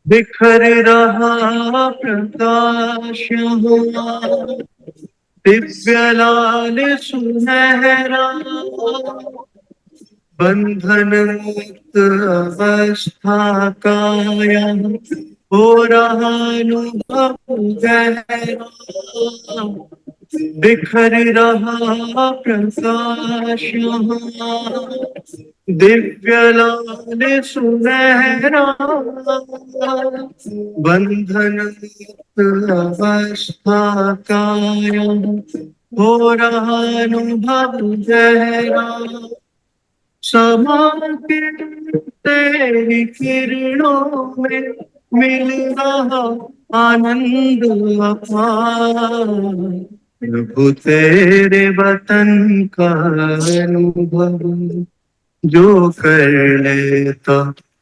बिखर रहा प्रकाश यहाँ, दिव्य लाल सुनहरा, बंधन मुक्त अवस्था का यहाँ हो रहा अनुभव गहरा। बिखर रहा प्रकाश यहाँ, दिव्य लाल सुनहरा, बंधन मुक्त अवस्था का यहाँ हो रहा अनुभव गहरा। समा के तेरी किरणों में मिल रहा आनंद अपार, प्रभु तेरे वतन का अनुभव जो कर लेता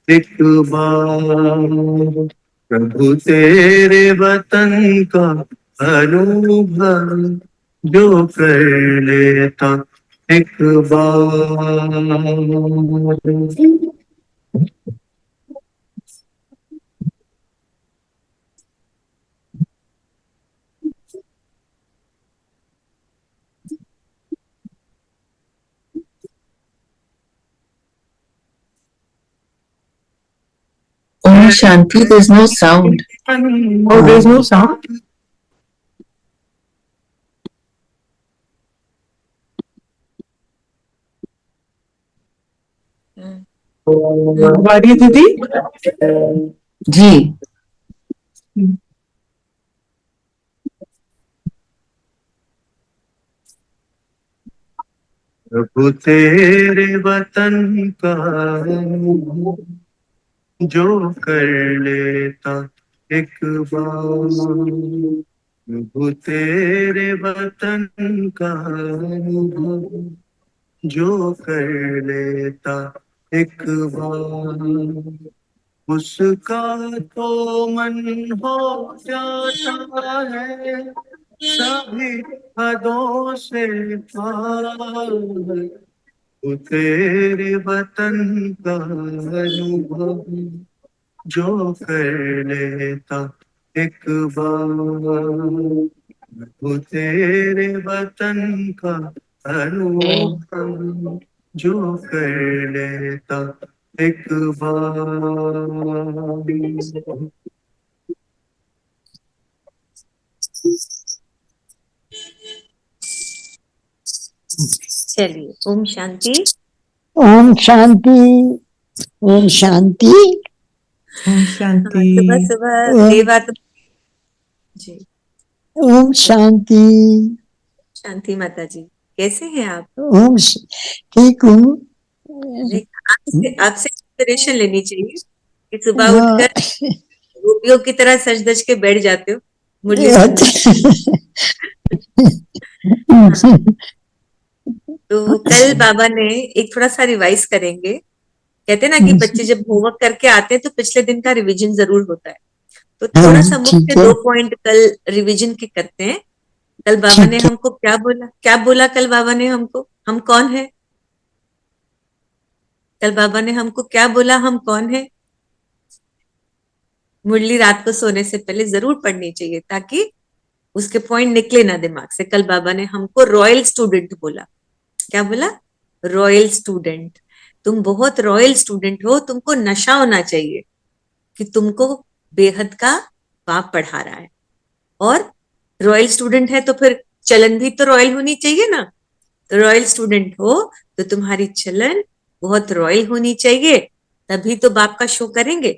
एक बार, प्रभु तेरे वतन का अनुभव जो कर लेता एक बार। Om Shanti, there's no sound. Oh, there's no sound? Bhagwati Didi? जी प्रभु तेरे वतन का अनुभव जो कर लेता एक बार, प्रभु तेरे वतन का अनुभव जो कर लेता एक बार, उसका तो मन हो जाता है सभी हदों से पार, वो तेरे वतन का अनुभव जो कर लेता एक बार, वो तेरे वतन का अनुभव जो कर लेता एक बार। चलिए, ओम शांति। ओम शांति। ओम शांति। Om Shanti. सुबह सुबह देवा जी। ओम शांति। शांति माता जी, कैसे हैं आप? ओम ठीक हूँ। आपसे इंस्पिरेशन लेनी चाहिए कि सुबह उठकर गोपियों की तरह सज धज के बैठ जाते हो मुरली सुनने। तो कल बाबा ने एक थोड़ा सा रिवाइज करेंगे। कहते हैं ना कि बच्चे जब होमवर्क करके आते हैं तो पिछले दिन का रिवीजन जरूर होता है, तो थोड़ा सा मुख्य 2 पॉइंट कल रिवीजन के करते हैं। कल बाबा ने हमको क्या बोला कल बाबा ने हमको, हम कौन है? कल बाबा ने हमको क्या बोला, हम कौन है? मुरली रात को सोने से पहले जरूर पढ़नी चाहिए ताकि उसके पॉइंट निकले ना दिमाग से। कल बाबा ने हमको रॉयल स्टूडेंट बोला। क्या बोला? Royal student. तुम बहुत रॉयल स्टूडेंट हो, तुमको नशा होना चाहिए कि तुमको बेहद का बाप पढ़ा रहा है। और रॉयल स्टूडेंट है तो फिर चलन भी तो रॉयल होनी चाहिए ना। तो रॉयल स्टूडेंट हो तो तुम्हारी चलन बहुत रॉयल होनी चाहिए, तभी तो बाप का शो करेंगे,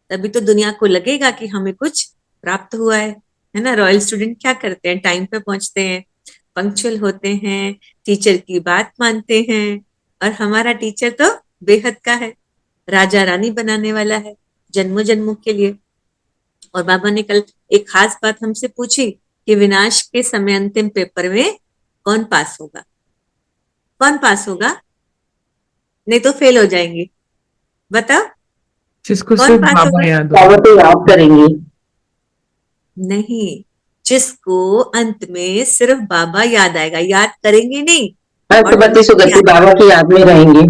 तभी तो दुनिया को लगेगा कि हमें कुछ प्राप्त हुआ है ना। रॉयल स्टूडेंट क्या करते हैं? टाइम पे पहुंचते हैं, पंक्चुअल होते हैं, टीचर की बात मानते हैं। और हमारा टीचर तो बेहद का है, राजा रानी बनाने वाला है जन्मों जन्मों के लिए। और बाबा ने कल एक खास बात हमसे पूछी कि विनाश के समय अंतिम पेपर में कौन पास होगा? कौन पास होगा? नहीं तो फेल हो जाएंगे। बताओ जिसको कौन सिर्फ पास बाबा होगा? याद बाबा तो याद करेंगे। नहीं, जिसको अंत में सिर्फ बाबा याद आएगा, याद करेंगे नहीं। अष्टपति सुगति बाबा की याद में रहेंगे।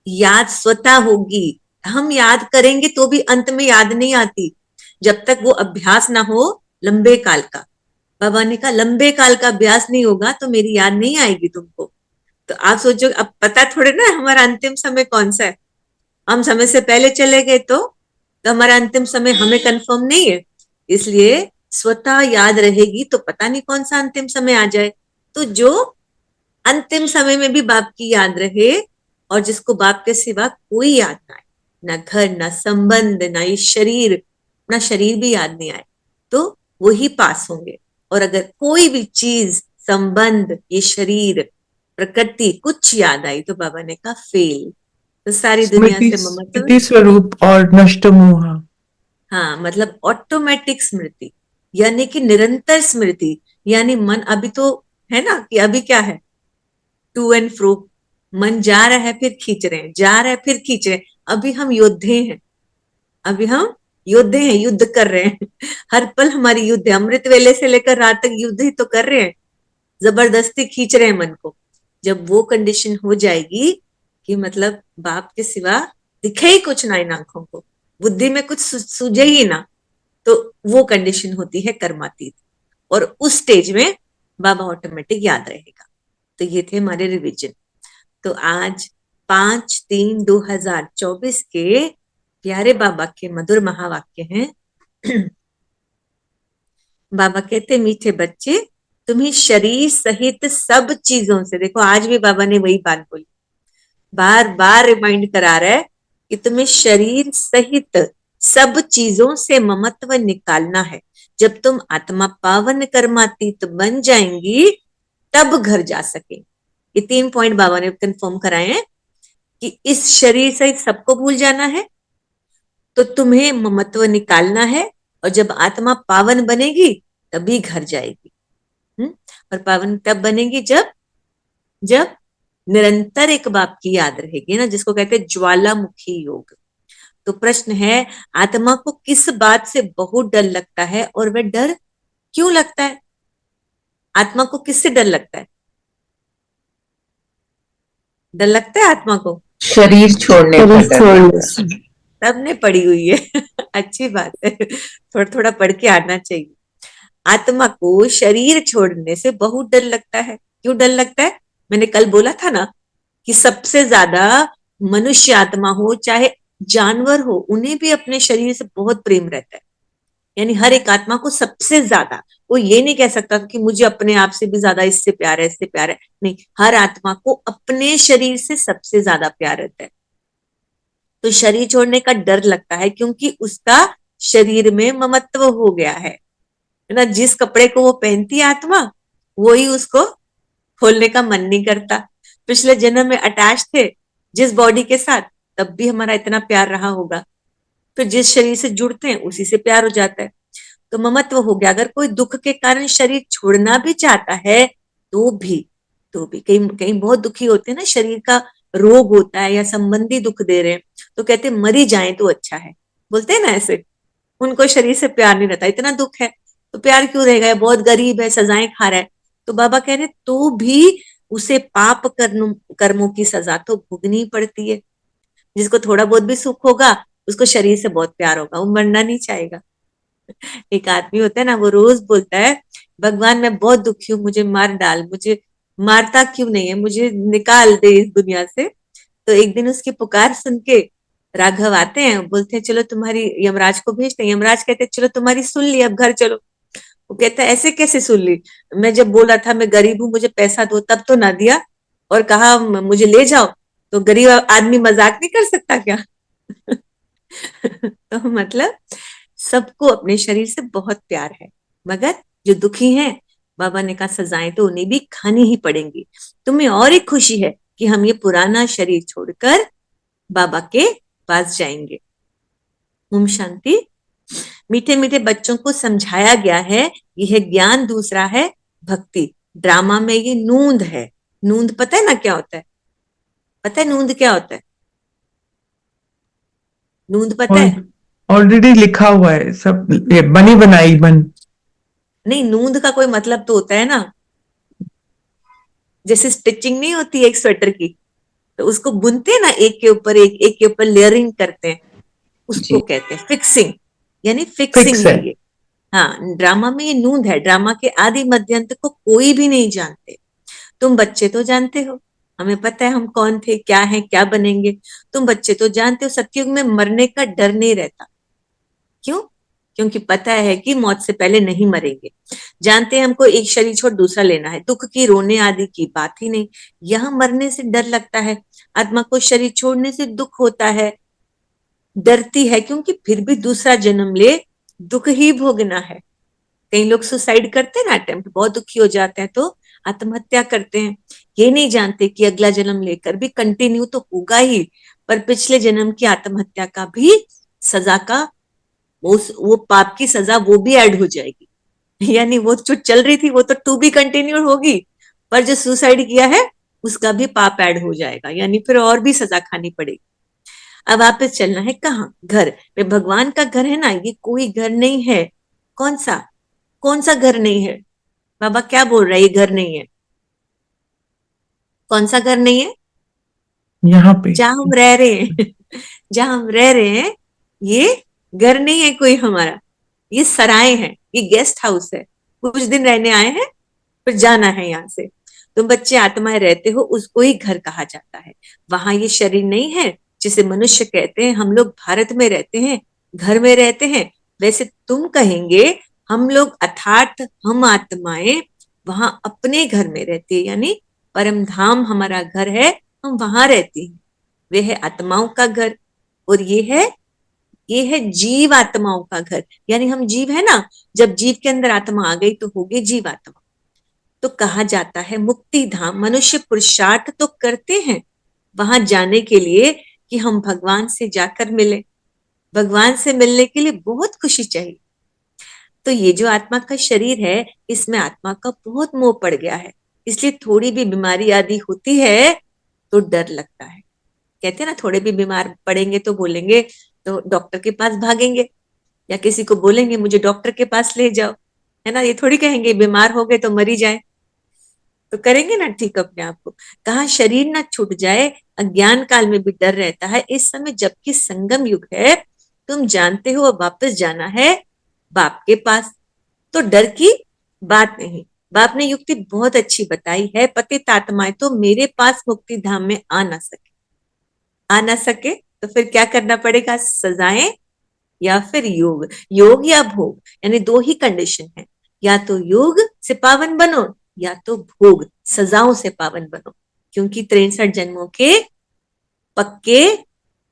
याद स्वतः होगी, हम याद करेंगे तो भी अंत में याद नहीं आती, जब तक वो अभ्यास ना हो लंबे काल का। बाबा ने कहा लंबे काल का अभ्यास नहीं होगा तो मेरी याद नहीं आएगी तुमको। तो आप सोचो, अब पता थोड़े ना हमारा अंतिम समय कौन सा है। हम समय से पहले चले गए तो हमारा अंतिम समय हमें कंफर्म नहीं है, इसलिए स्वतः याद रहेगी तो पता नहीं कौन सा अंतिम समय आ जाए। तो जो अंतिम समय में भी बाप की याद रहे और जिसको बाप के सिवा कोई याद ना आए, ना घर, ना संबंध, ना ये शरीर, ना शरीर भी याद नहीं आए, तो वही पास होंगे। और अगर कोई भी चीज, संबंध, ये शरीर, प्रकृति कुछ याद आई तो बाबा ने कहा फेल। तो सारी दुनिया स्मृति से ममत्व, स्मृति स्वरूप और नष्ट मोह। हाँ मतलब ऑटोमेटिक स्मृति, यानी कि निरंतर स्मृति। यानी मन अभी तो है ना कि अभी क्या है, टू एंड फ्रो, मन जा रहा है फिर खींच रहे हैं, जा रहा है फिर खींच रहे हैं। अभी हम योद्धे हैं, अभी हम योद्धे हैं, युद्ध कर रहे हैं। हर पल हमारी युद्ध है, अमृत वेले से लेकर रात तक युद्ध ही तो कर रहे हैं, जबरदस्ती खींच रहे हैं मन को। जब वो कंडीशन हो जाएगी कि मतलब बाप के सिवा दिखे ही कुछ ना इन आंखों को, बुद्धि में कुछ सूझे ही ना, तो वो कंडीशन होती है कर्मातीत। और उस स्टेज में बाबा ऑटोमेटिक याद रहेगा। तो ये थे हमारे रिवीजन। तो आज 5/3/2024 के प्यारे बाबा के मधुर महावाक्य हैं। बाबा कहते मीठे बच्चे, तुम्हें शरीर सहित सब चीजों से, देखो आज भी बाबा ने वही बात बोली, बार बार रिमाइंड करा रहा है कि तुम्हें शरीर सहित सब चीजों से ममत्व निकालना है। जब तुम आत्मा पावन कर्मातीत बन जाएंगी तब घर जा सके। ये 3 पॉइंट बाबा ने कंफर्म कराए हैं कि इस शरीर सहित सबको भूल जाना है, तो तुम्हें ममत्व निकालना है, और जब आत्मा पावन बनेगी तभी घर जाएगी। और पावन तब बनेगी जब निरंतर एक बाप की याद रहेगी ना, जिसको कहते हैं ज्वालामुखी योग। तो प्रश्न है, आत्मा को किस बात से बहुत डर लगता है और वह डर क्यों लगता है? आत्मा को किससे डर लगता है? डर लगता है आत्मा को शरीर छोड़ने का शरीर डर छोड़ने लगता है। से। सबने पढ़ी हुई है। अच्छी बात है, थोड़ा थोड़ा पढ़ के आना चाहिए। आत्मा को शरीर छोड़ने से बहुत डर लगता है। क्यों डर लगता है? मैंने कल बोला था ना कि सबसे ज्यादा मनुष्य आत्मा हो चाहे जानवर हो, उन्हें भी अपने शरीर से बहुत प्रेम रहता है। यानी हर एक आत्मा को सबसे ज्यादा, वो ये नहीं कह सकता कि मुझे अपने आप से भी ज्यादा इससे प्यार है, इससे प्यार है, नहीं, हर आत्मा को अपने शरीर से सबसे ज्यादा प्यार रहता है। तो शरीर छोड़ने का डर लगता है क्योंकि उसका शरीर में ममत्व हो गया है ना। जिस कपड़े को वो पहनती है आत्मा, वो ही उसको खोलने का मन नहीं करता। पिछले जन्म में अटैच थे जिस बॉडी के साथ, तब भी हमारा इतना प्यार रहा होगा। फिर जिस शरीर से जुड़ते हैं उसी से प्यार हो जाता है, तो ममत्व हो गया। अगर कोई दुख के कारण शरीर छोड़ना भी चाहता है तो भी कहीं कहीं बहुत दुखी होते हैं ना, शरीर का रोग होता है या संबंधी दुख दे रहे हैं, तो कहते मरी जाए तो अच्छा है, बोलते हैं ना ऐसे। उनको शरीर से प्यार नहीं रहता, इतना दुख है तो प्यार क्यों रहेगा, बहुत गरीब है, सजाएं खा रहा है। तो बाबा कह रहे तो भी उसे पाप कर्मों की सजा तो भुगतनी पड़ती है। जिसको थोड़ा बहुत भी सुख होगा उसको शरीर से बहुत प्यार होगा, वो मरना नहीं चाहेगा। एक आदमी होता है ना, वो रोज बोलता है भगवान मैं बहुत दुखी हूँ, मुझे मार डाल, मुझे मारता क्यों नहीं है, मुझे निकाल दे इस दुनिया से। तो एक दिन उसकी पुकार सुन के राघव आते हैं, बोलते हैं चलो तुम्हारी, यमराज को भेजते हैं। यमराज कहते हैं चलो तुम्हारी सुन ली, अब घर चलो। वो कहता है ऐसे कैसे सुन ली, मैं जब बोला था मैं गरीब हूँ मुझे पैसा दो तब तो ना दिया, और कहा मुझे ले जाओ, तो गरीब आदमी मजाक नहीं कर सकता क्या? तो मतलब सबको अपने शरीर से बहुत प्यार है, मगर जो दुखी हैं बाबा ने कहा सजाएं तो उन्हें भी खानी ही पड़ेंगी। तुम्हें और एक खुशी है कि हम ये पुराना शरीर छोड़कर बाबा के पास जाएंगे। ओम शांति। मीठे मीठे बच्चों को समझाया गया है, यह ज्ञान दूसरा है भक्ति। ड्रामा में ये नूंद है। नूंद पता है ना क्या होता है? पता है नूंद क्या होता है? नूंद पता है? ऑलरेडी लिखा हुआ है सब, ये बनी बनाई बन। नहीं, नूंद का कोई मतलब तो होता है ना, जैसे स्टिचिंग नहीं होती है एक स्वेटर की, तो उसको बुनते हैं ना, एक के ऊपर एक के ऊपर लेयरिंग करते हैं, उसको कहते हैं फिक्सिंग, यानी फिक्सिंग Fix है है। ये। हाँ, ड्रामा में ये नूंद है, ड्रामा के आदि मध्य अंत को कोई भी नहीं जानते। तुम बच्चे तो जानते हो, हमें पता है हम कौन थे, क्या है, क्या बनेंगे। तुम बच्चे तो जानते हो सतयुग में मरने का डर नहीं रहता। क्यों? क्योंकि पता है कि मौत से पहले नहीं मरेंगे। जानते हैं हमको एक शरीर छोड़ दूसरा लेना है, दुख की रोने आदि की बात ही नहीं। यहाँ मरने से डर लगता है, आत्मा को शरीर छोड़ने से दुख होता है, डरती है, क्योंकि फिर भी दूसरा जन्म ले दुख ही भोगना है। कई लोग सुसाइड करते हैं ना, अटेम्प्ट, बहुत दुखी हो जाते हैं तो आत्महत्या करते हैं। ये नहीं जानते कि अगला जन्म लेकर भी कंटिन्यू तो होगा ही, पर पिछले जन्म की आत्महत्या का भी सजा का वो पाप की सजा वो भी ऐड हो जाएगी। यानी वो जो चल रही थी वो तो टू बी कंटिन्यू होगी, पर जो सुसाइड किया है उसका भी पाप ऐड हो जाएगा, यानी फिर और भी सजा खानी पड़ेगी। अब वापस चलना है कहाँ? घर पे। भगवान का घर है ना, ये कोई घर नहीं है। कौन सा? कौन सा घर नहीं है? बाबा क्या बोल रहा है, ये घर नहीं है? कौन सा घर नहीं है? यहाँ पे जहां हम रह रहे हैं जहां हम रह रहे हैं, ये घर नहीं है कोई हमारा, ये सराय है, ये गेस्ट हाउस है। कुछ दिन रहने आए हैं, फिर जाना है यहाँ से। तुम बच्चे आत्माएं रहते हो, उसको ही घर कहा जाता है। वहां ये शरीर नहीं है जिसे मनुष्य कहते हैं। हम लोग भारत में रहते हैं, घर में रहते हैं। वैसे तुम कहेंगे हम लोग, अर्थात हम आत्माएं वहां अपने घर में रहती है, यानी परम धाम हमारा घर है, हम वहां रहती हैं। वे है आत्माओं का घर, और ये है जीव आत्माओं का घर। यानी हम जीव है ना, जब जीव के अंदर आत्मा आ गई तो हो गई जीव आत्मा। तो कहा जाता है मुक्ति धाम। मनुष्य पुरुषार्थ तो करते हैं वहां जाने के लिए कि हम भगवान से जाकर मिले। भगवान से मिलने के लिए बहुत खुशी चाहिए। तो ये जो आत्मा का शरीर है, इसमें आत्मा का बहुत मोह पड़ गया है, इसलिए थोड़ी भी बीमारी आदि होती है तो डर लगता है। कहते हैं ना, थोड़े भी बीमार पड़ेंगे तो बोलेंगे, तो डॉक्टर के पास भागेंगे, या किसी को बोलेंगे मुझे डॉक्टर के पास ले जाओ, है ना। ये थोड़ी कहेंगे बीमार हो गए तो मरी जाए, तो करेंगे ना ठीक अपने आप को। कहा शरीर ना छूट जाए, अज्ञान काल में भी डर रहता है। इस समय जबकि संगम युग है, तुम जानते हो अब वापस जाना है बाप के पास, तो डर की बात नहीं। बाप ने युक्ति बहुत अच्छी बताई है, पतित आत्माएं तो मेरे पास मुक्ति धाम में आ ना सके तो फिर क्या करना पड़ेगा? सजाएं या फिर योग, योग या भोग, यानी दो ही कंडीशन है। या तो योग से पावन बनो, या तो भोग सजाओं से पावन बनो, क्योंकि 63 जन्मों के पक्के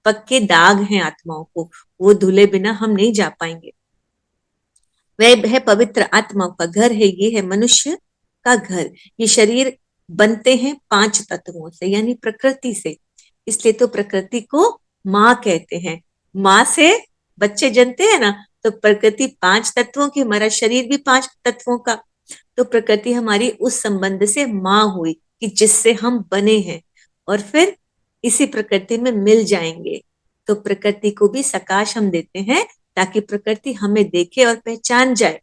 पक्के दाग हैं आत्माओं को, वो धुले बिना हम नहीं जा पाएंगे। वह है पवित्र आत्माओं का घर है, ये है मनुष्य का घर। ये शरीर बनते हैं 5 तत्वों से, यानी प्रकृति से, इसलिए तो प्रकृति को माँ कहते हैं। माँ से बच्चे जन्मते हैं ना, तो प्रकृति 5 तत्वों की, हमारा शरीर भी 5 तत्वों का। तो प्रकृति हमारी उस संबंध से माँ हुई कि जिससे हम बने हैं, और फिर इसी प्रकृति में मिल जाएंगे। तो प्रकृति को भी सकाश हम देते हैं, ताकि प्रकृति हमें देखे और पहचान जाए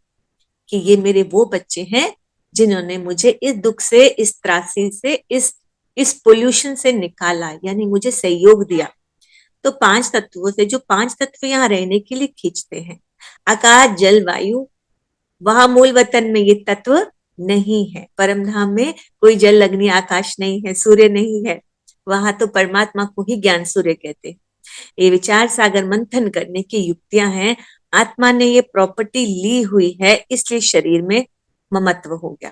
कि ये मेरे वो बच्चे हैं जिन्होंने मुझे इस दुख से, इस त्रासी से, इस पोल्यूशन से निकाला, यानी मुझे सहयोग दिया। तो 5 तत्वों से, जो 5 तत्व यहाँ रहने के लिए खींचते हैं, आकाश जल वायु, वहां मूल वतन में ये तत्व नहीं है। परम धाम में कोई जल अग्नि आकाश नहीं है, सूर्य नहीं है, वहां तो परमात्मा को ही ज्ञान सूर्य कहते हैं। ये विचार सागर मंथन करने की युक्तियां हैं। आत्मा ने ये प्रॉपर्टी ली हुई है, इसलिए शरीर में ममत्व हो गया,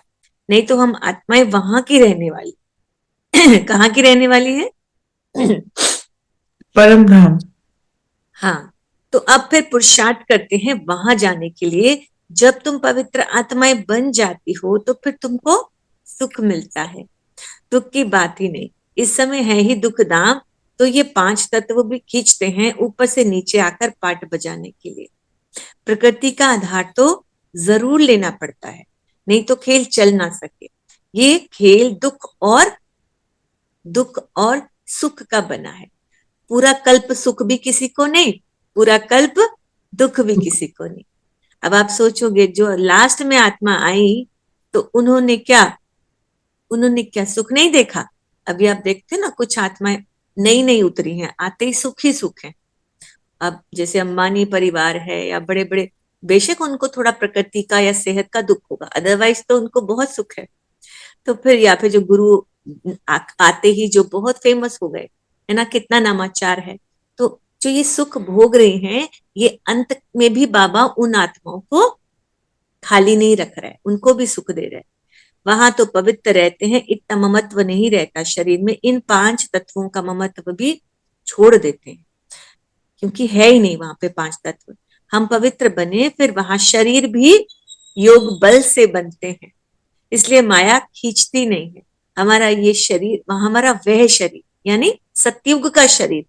नहीं तो हम आत्माएं वहां की रहने वाली कहाँ की रहने वाली है? परम धाम। हाँ, तो अब फिर पुरुषार्थ करते हैं वहां जाने के लिए। जब तुम पवित्र आत्माएं बन जाती हो तो फिर तुमको सुख मिलता है, दुख की बात ही नहीं। इस समय है ही दुख दाम, तो ये 5 तत्व भी खींचते हैं ऊपर से नीचे आकर पाठ बजाने के लिए। प्रकृति का आधार तो जरूर लेना पड़ता है, नहीं तो खेल चल ना सके। ये खेल दुख और सुख का बना है। पूरा कल्प सुख भी किसी को नहीं, पूरा कल्प दुख भी किसी को नहीं। अब आप सोचोगे जो लास्ट में आत्मा आई तो उन्होंने क्या सुख नहीं देखा? अभी आप देखते हैं ना, कुछ आत्माएं नई नई उतरी हैं, आते ही सुख है। अब जैसे अंबानी परिवार है या बड़े बड़े, बेशक उनको थोड़ा प्रकृति का या सेहत का दुख होगा, अदरवाइज तो उनको बहुत सुख है। तो फिर या फिर जो गुरु आते ही जो बहुत फेमस हो गए, है ना, कितना नामाचार है। तो जो ये सुख भोग रहे हैं, ये अंत में भी बाबा उन आत्माओं को खाली नहीं रख रहा है, उनको भी सुख दे रहा है। वहां तो पवित्र रहते हैं, इतना ममत्व नहीं रहता शरीर में, इन 5 तत्वों का ममत्व भी छोड़ देते हैं, क्योंकि है ही नहीं वहां पे 5 तत्व। हम पवित्र बने, फिर वहां शरीर भी योग बल से बनते हैं, इसलिए माया खींचती नहीं है। हमारा ये शरीर, हमारा वह शरीर यानी सतयुग का शरीर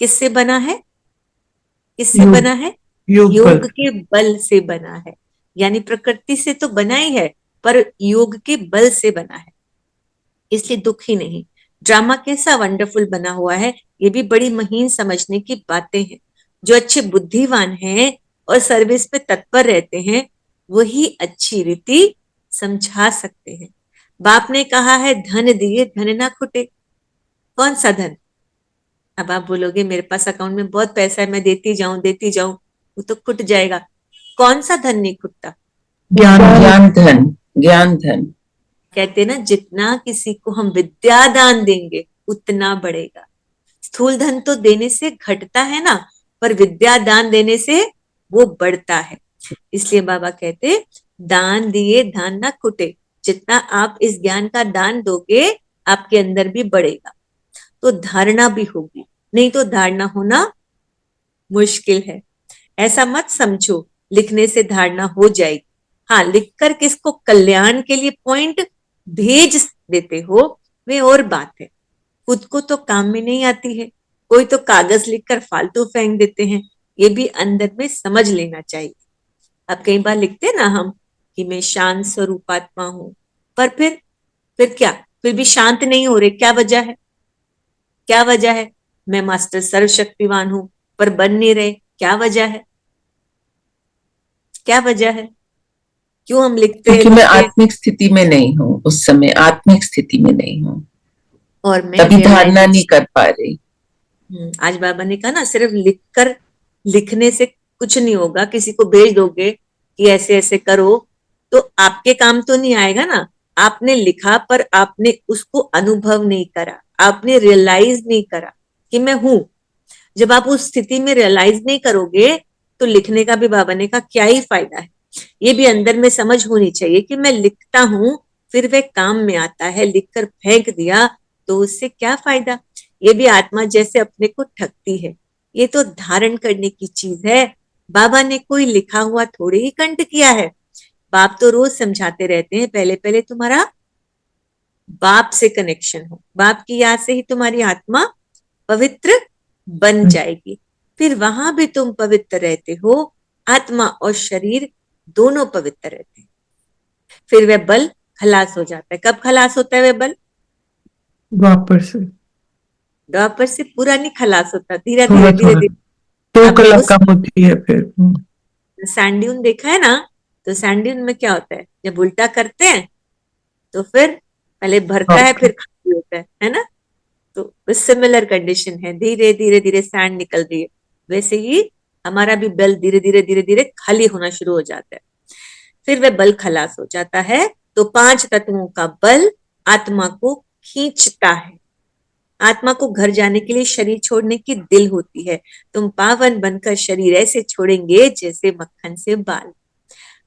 किससे बना है? किससे योग, बना है? योग योग बल। के बल से बना है, यानी प्रकृति से तो बना ही है, पर योग के बल से बना है, इसलिए दुख ही नहीं। ड्रामा कैसा वंडरफुल बना हुआ है, ये भी बड़ी महीन समझने की बातें हैं। जो अच्छे बुद्धिमान हैं और सर्विस पे तत्पर रहते हैं, वही अच्छी रीति समझा सकते हैं। बाप ने कहा है धन दिए धन ना खुटे। कौन सा धन? अब आप बोलोगे मेरे पास अकाउंट में बहुत पैसा है, मैं देती जाऊं, वो तो खुट जाएगा। कौन सा धन नहीं खुटता? ज्ञान, ज्ञान धन, ज्ञान धन। कहते ना, जितना किसी को हम विद्या दान देंगे उतना बढ़ेगा। स्थूल धन तो देने से घटता है ना, पर विद्या दान देने से वो बढ़ता है। इसलिए बाबा कहते दान दिए दान ना खुटे, जितना आप इस ज्ञान का दान दोगे आपके अंदर भी बढ़ेगा, तो धारणा भी होगी, नहीं तो धारणा होना मुश्किल है। ऐसा मत समझो लिखने से धारणा हो जाएगी। हाँ, लिखकर किसको कल्याण के लिए पॉइंट भेज देते हो वे और बात है, खुद को तो काम में नहीं आती है। कोई तो कागज लिखकर फालतू फेंक देते हैं, ये भी अंदर में समझ लेना चाहिए। अब कई बार लिखते ना हम कि मैं शांत स्वरूपात्मा हूं, पर फिर क्या, फिर भी शांत नहीं हो रहे, क्या वजह है? क्या वजह है? मैं मास्टर सर्वशक्तिवान हूं, पर बन नहीं रहे, क्या वजह है? क्या वजह है? क्यों हम लिखते हैं क्योंकि मैं लिखते हैं आत्मिक स्थिति में नहीं हूँ, उस समय आत्मिक स्थिति में नहीं हूँ, और मैं तभी धारणा realization- नहीं कर पा रही। आज बाबा ने कहा ना, सिर्फ लिखकर, लिखने से कुछ नहीं होगा। किसी को भेज दोगे कि ऐसे ऐसे करो, तो आपके काम तो नहीं आएगा ना। आपने लिखा पर आपने उसको अनुभव नहीं करा, आपने रियलाइज नहीं करा कि मैं हूं। जब आप उस स्थिति में रियलाइज नहीं करोगे तो लिखने का भी बाबा ने कहा क्या ही फायदा है। ये भी अंदर में समझ होनी चाहिए कि मैं लिखता हूं, फिर वह काम में आता है, लिखकर फेंक दिया तो उससे क्या फायदा। ये भी आत्मा जैसे अपने को ठगती है, ये तो धारण करने की चीज है। बाबा ने कोई लिखा हुआ थोड़े ही कंठ किया है। बाप तो रोज समझाते रहते हैं, पहले पहले तुम्हारा बाप से कनेक्शन हो, बाप की याद से ही तुम्हारी आत्मा पवित्र बन जाएगी, फिर वहां भी तुम पवित्र रहते हो, आत्मा और शरीर दोनों पवित्र रहते हैं। फिर वह बल खलास हो जाता है। कब खलास होता है वह बल? द्वापर से द्वापर से पूरा नहीं खलास होता, धीरे थोड़ा धीरे धीरे थोड़ा धीरे। 2 आपने कला उस कम होती है फिर। सैंड ड्यून देखा है ना, तो सैंड ड्यून में क्या होता है, जब उल्टा करते हैं तो फिर पहले भरता है फिर खाली होता है ना। तो सिमिलर कंडीशन है, धीरे धीरे धीरे सैंड निकल रही है, वैसे ही हमारा भी बल धीरे धीरे धीरे धीरे खाली होना शुरू हो जाता है। फिर वह बल खलास हो जाता है, तो 5 तत्वों का बल आत्मा को खींचता है। आत्मा को घर जाने के लिए शरीर छोड़ने की दिल होती है। तुम पावन बनकर शरीर ऐसे छोड़ेंगे जैसे मक्खन से बाल।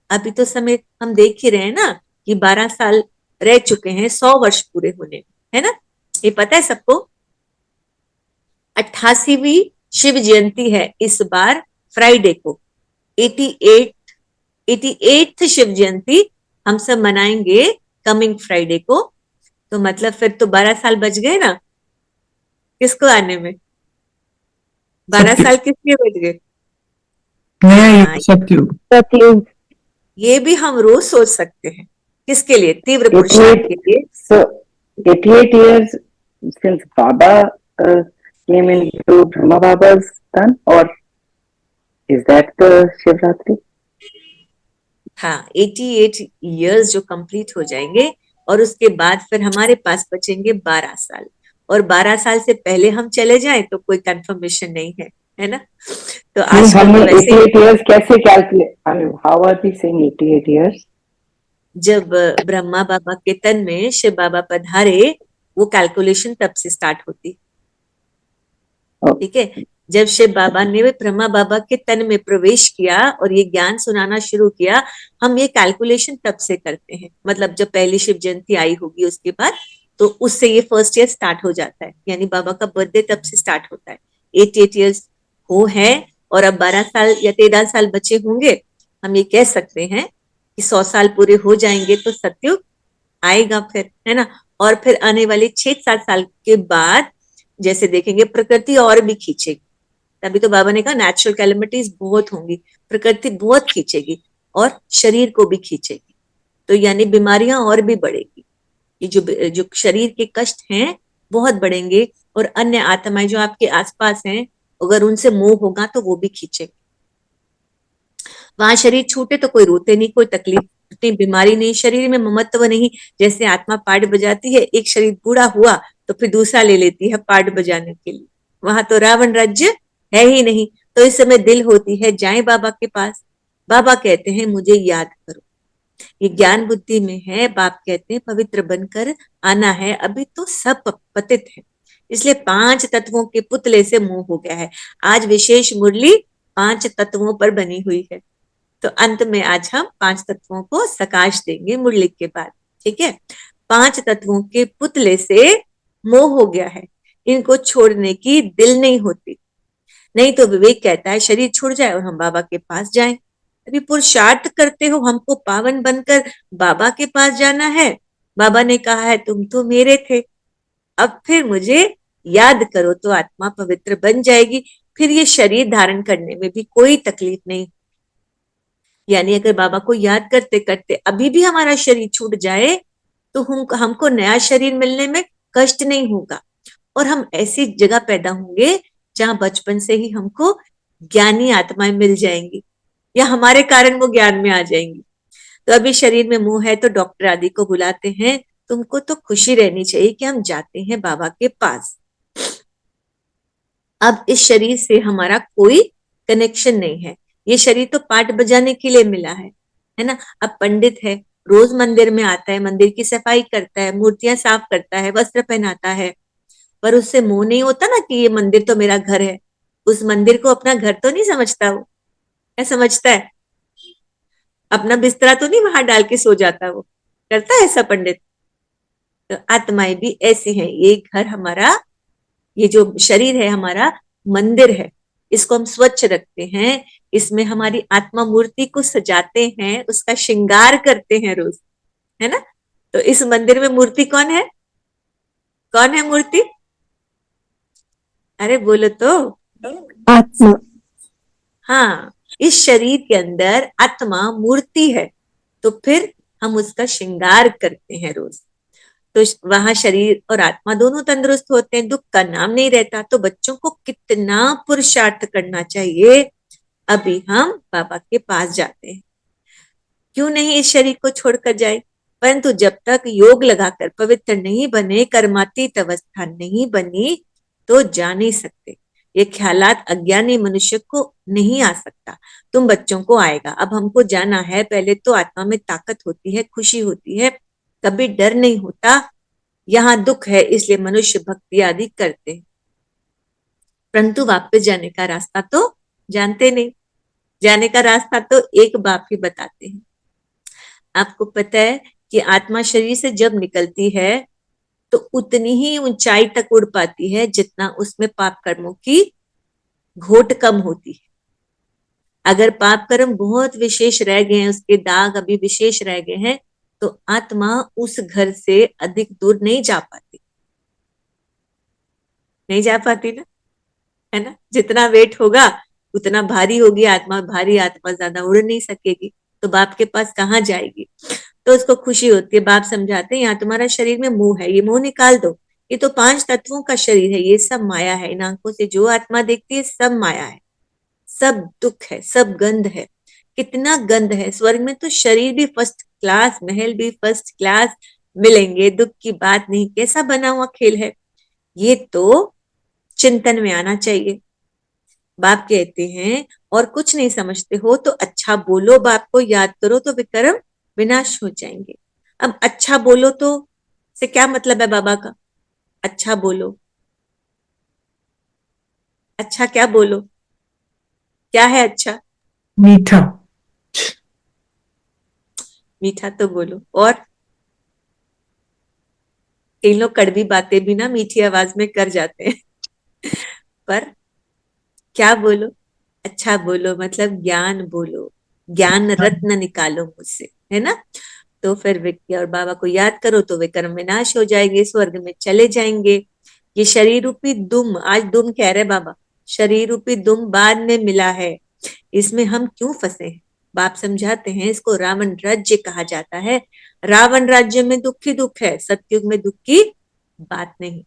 अभी तो समय हम देख ही रहे हैं ना कि 12 साल रह चुके हैं 100 वर्ष पूरे होने में, है ना। ये पता है सबको। 88वीं शिव जयंती है इस बार फ्राइडे को, 88th शिव जयंती हम सब मनाएंगे कमिंग फ्राइडे को। तो मतलब फिर तो 12 साल बच गए ना किसको आने में, 12 साल किसके बच गए। नया हाँ, युग, सतयुग। ये भी हम रोज सोच सकते हैं। किसके लिए? तीव्र पुरुषार्थ के लिए। So 88 years since Baba came into Brahma Baba's son, or is that the Shivratri? हाँ, 88 years जो कंप्लीट हो जाएंगे और उसके बाद फिर हमारे पास बचेंगे 12 साल। और 12 साल से पहले हम चले जाएं तो कोई कंफर्मेशन नहीं है ना। तो नहीं, आजकल हमने तो वैसे 88 years कैसे calculate, I mean how are we saying 88 years? जब ब्रह्मा बाबा के तन में शिव बाबा पधारे, वो कैलकुलेशन तब से स्टार्ट होती। ठीक है, जब शिव बाबा ने वे ब्रह्मा बाबा के तन में प्रवेश किया और ये ज्ञान सुनाना शुरू किया, हम ये कैलकुलेशन तब से करते हैं। मतलब जब पहली शिव जयंती आई होगी उसके बाद, तो उससे ये फर्स्ट ईयर स्टार्ट हो जाता है, यानी बाबा का बर्थडे तब से स्टार्ट होता है। 88 ईयर्स हो है और अब 12 साल या 13 साल बचे होंगे, हम ये कह सकते हैं कि 100 साल पूरे हो जाएंगे तो सतयुग आएगा फिर, है ना। और फिर आने वाले 6-7 साल के बाद जैसे देखेंगे प्रकृति और भी खींचेगी। तभी तो बाबा ने कहा नेचुरल कैलेमिटीज बहुत होंगी, प्रकृति बहुत खींचेगी और शरीर को भी खींचेगी, तो यानी बीमारियां और भी बढ़ेगी। ये जो शरीर के कष्ट हैं बहुत बढ़ेंगे, और अन्य आत्माएं जो आपके आसपास हैं, अगर उनसे मोह होगा तो वो भी खींचेंगे। वहां शरीर छूटे तो कोई रोते नहीं, कोई तकलीफ नहीं, बीमारी नहीं, शरीर में ममत्व नहीं। जैसे आत्मा पार्ट बजाती है, एक शरीर बूढ़ा हुआ तो फिर दूसरा ले लेती है पार्ट बजाने के लिए। वहां तो रावण राज्य है ही नहीं। तो इस समय दिल होती है जाए बाबा के पास, बाबा कहते हैं मुझे याद करो। ये ज्ञान बुद्धि में है, बाप कहते हैं पवित्र बनकर आना है, अभी तो सब पतित है। इसलिए 5 तत्वों के पुतले से मोह हो गया है। आज विशेष मुरली 5 तत्वों पर बनी हुई है, तो अंत में आज हम 5 तत्वों को सकाश देंगे मुरली के बाद। ठीक है, 5 तत्वों के पुतले से मोह हो गया है, इनको छोड़ने की दिल नहीं होती। नहीं तो विवेक कहता है शरीर छूट जाए और हम बाबा के पास जाएं। अभी पुरुषार्थ करते हो, हमको पावन बनकर बाबा के पास जाना है। बाबा ने कहा है तुम तो मेरे थे, अब फिर मुझे याद करो तो आत्मा पवित्र बन जाएगी, फिर ये शरीर धारण करने में भी कोई तकलीफ नहीं। यानी अगर बाबा को याद करते करते अभी भी हमारा शरीर छूट जाए तो हमको नया शरीर मिलने में कष्ट नहीं होगा, और हम ऐसी जगह पैदा होंगे जहां बचपन से ही हमको ज्ञानी आत्माएं मिल जाएंगी, या हमारे कारण वो ज्ञान में आ जाएंगी। तो अभी शरीर में मोह है तो डॉक्टर आदि को बुलाते हैं, तुमको तो खुशी रहनी चाहिए कि हम जाते हैं बाबा के पास। अब इस शरीर से हमारा कोई कनेक्शन नहीं है, ये शरीर तो पाठ बजाने के लिए मिला है ना। अब पंडित है, रोज मंदिर में आता है, मंदिर की सफाई करता है, मूर्तियां साफ करता है, वस्त्र पहनाता है, पर उससे मोह नहीं होता ना कि ये मंदिर तो मेरा घर है। उस मंदिर को अपना घर तो नहीं समझता वो, क्या समझता है? अपना बिस्तरा तो नहीं वहां डाल के सो जाता वो, करता है ऐसा पंडित? तो आत्माएं भी ऐसे हैं, ये घर हमारा, ये जो शरीर है हमारा मंदिर है, इसको हम स्वच्छ रखते हैं, इसमें हमारी आत्मा मूर्ति को सजाते हैं, उसका श्रृंगार करते हैं रोज, है ना। तो इस मंदिर में मूर्ति कौन है? कौन है मूर्ति? अरे बोलो तो। आत्मा। हाँ, इस शरीर के अंदर आत्मा मूर्ति है, तो फिर हम उसका श्रृंगार करते हैं रोज। तो वहां शरीर और आत्मा दोनों तंदुरुस्त होते हैं, दुख का नाम नहीं रहता। तो बच्चों को कितना पुरुषार्थ करना चाहिए। अभी हम बाबा के पास जाते हैं, क्यों नहीं इस शरीर को छोड़कर जाए, परंतु जब तक योग लगाकर पवित्र नहीं बने, कर्मातीत अवस्था नहीं बनी, तो जा नहीं सकते। ये ख्यालात अज्ञानी मनुष्य को नहीं आ सकता, तुम बच्चों को आएगा। अब हमको जाना है, पहले तो आत्मा में ताकत होती है, खुशी होती है, कभी डर नहीं होता। यहाँ दुख है इसलिए मनुष्य भक्ति आदि करते हैं, परंतु वापस जाने का रास्ता तो जानते नहीं। जाने का रास्ता तो एक बाप ही बताते हैं। आपको पता है कि आत्मा शरीर से जब निकलती है तो उतनी ही ऊंचाई तक उड़ पाती है जितना उसमें पाप कर्मों की घोट कम होती है। अगर पाप कर्म बहुत विशेष रह गए हैं, उसके दाग अभी विशेष रह गए हैं, तो आत्मा उस घर से अधिक दूर नहीं जा पाती, नहीं जा पाती ना, है ना। जितना वेट होगा उतना भारी होगी आत्मा, भारी आत्मा ज्यादा उड़ नहीं सकेगी, तो बाप के पास कहाँ जाएगी। तो उसको खुशी होती है, बाप समझाते हैं यहाँ तुम्हारा शरीर में मोह है, ये मोह निकाल दो, ये तो 5 तत्वों का शरीर है, ये सब माया है। इन आंखों से जो आत्मा देखती है सब माया है, सब दुख है, सब गंध है। कितना गंध है, स्वर्ग में तो शरीर भी फर्स्ट क्लास, महल भी फर्स्ट क्लास मिलेंगे, दुख की बात नहीं। कैसा बना हुआ खेल है, ये तो चिंतन में आना चाहिए। बाप कहते हैं और कुछ नहीं समझते हो तो अच्छा बोलो, बाप को याद करो तो विकर्म विनाश हो जाएंगे। अब अच्छा बोलो तो से क्या मतलब है बाबा का? अच्छा बोलो, अच्छा क्या बोलो, क्या है अच्छा? मीठा। मीठा तो बोलो। और कई लोग कड़वी बातें भी ना मीठी आवाज में कर जाते हैं पर क्या बोलो? अच्छा बोलो, मतलब ज्ञान बोलो, ज्ञान रत्न निकालो मुझसे, है ना? तो फिर विक्की और बाबा को याद करो तो वे कर्म विनाश हो जाएंगे, स्वर्ग में चले जाएंगे। ये शरीर रूपी दुम, आज दुम कह रहे बाबा, शरीर रूपी दुम बाद में मिला है, इसमें हम क्यों फंसे हैं? बाप समझाते हैं इसको रावण राज्य कहा जाता है। रावण राज्य में दुख ही दुख है, सतयुग में दुख की बात नहीं।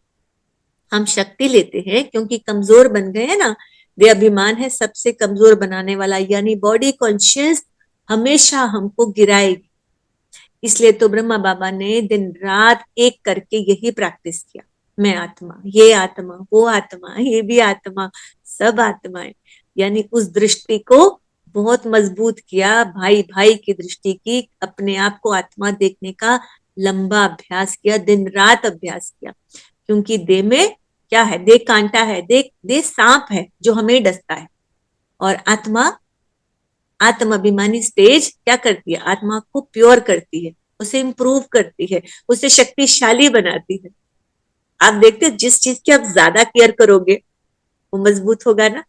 हम शक्ति लेते हैं क्योंकि कमजोर बन गए हैं ना, दे अभिमान है सबसे कमजोर बनाने वाला, यानी बॉडी कॉन्शियस हमेशा हमको गिराएगी। इसलिए तो ब्रह्मा बाबा ने दिन रात एक करके यही प्रैक्टिस किया, मैं आत्मा, ये आत्मा, वो आत्मा, ये भी आत्मा, सब आत्माएं, यानी उस दृष्टि को बहुत मजबूत किया, भाई भाई की दृष्टि की, अपने आप को आत्मा देखने का लंबा अभ्यास किया, दिन रात अभ्यास किया। क्योंकि देह में क्या है? देह कांटा है, देह सांप है जो हमें डसता है, और आत्मा, आत्म अभिमानी स्टेज क्या करती है? आत्मा को प्योर करती है, उसे इंप्रूव करती है, उसे शक्तिशाली बनाती है। आप देखते हो जिस चीज की आप ज्यादा केयर करोगे वो मजबूत होगा ना।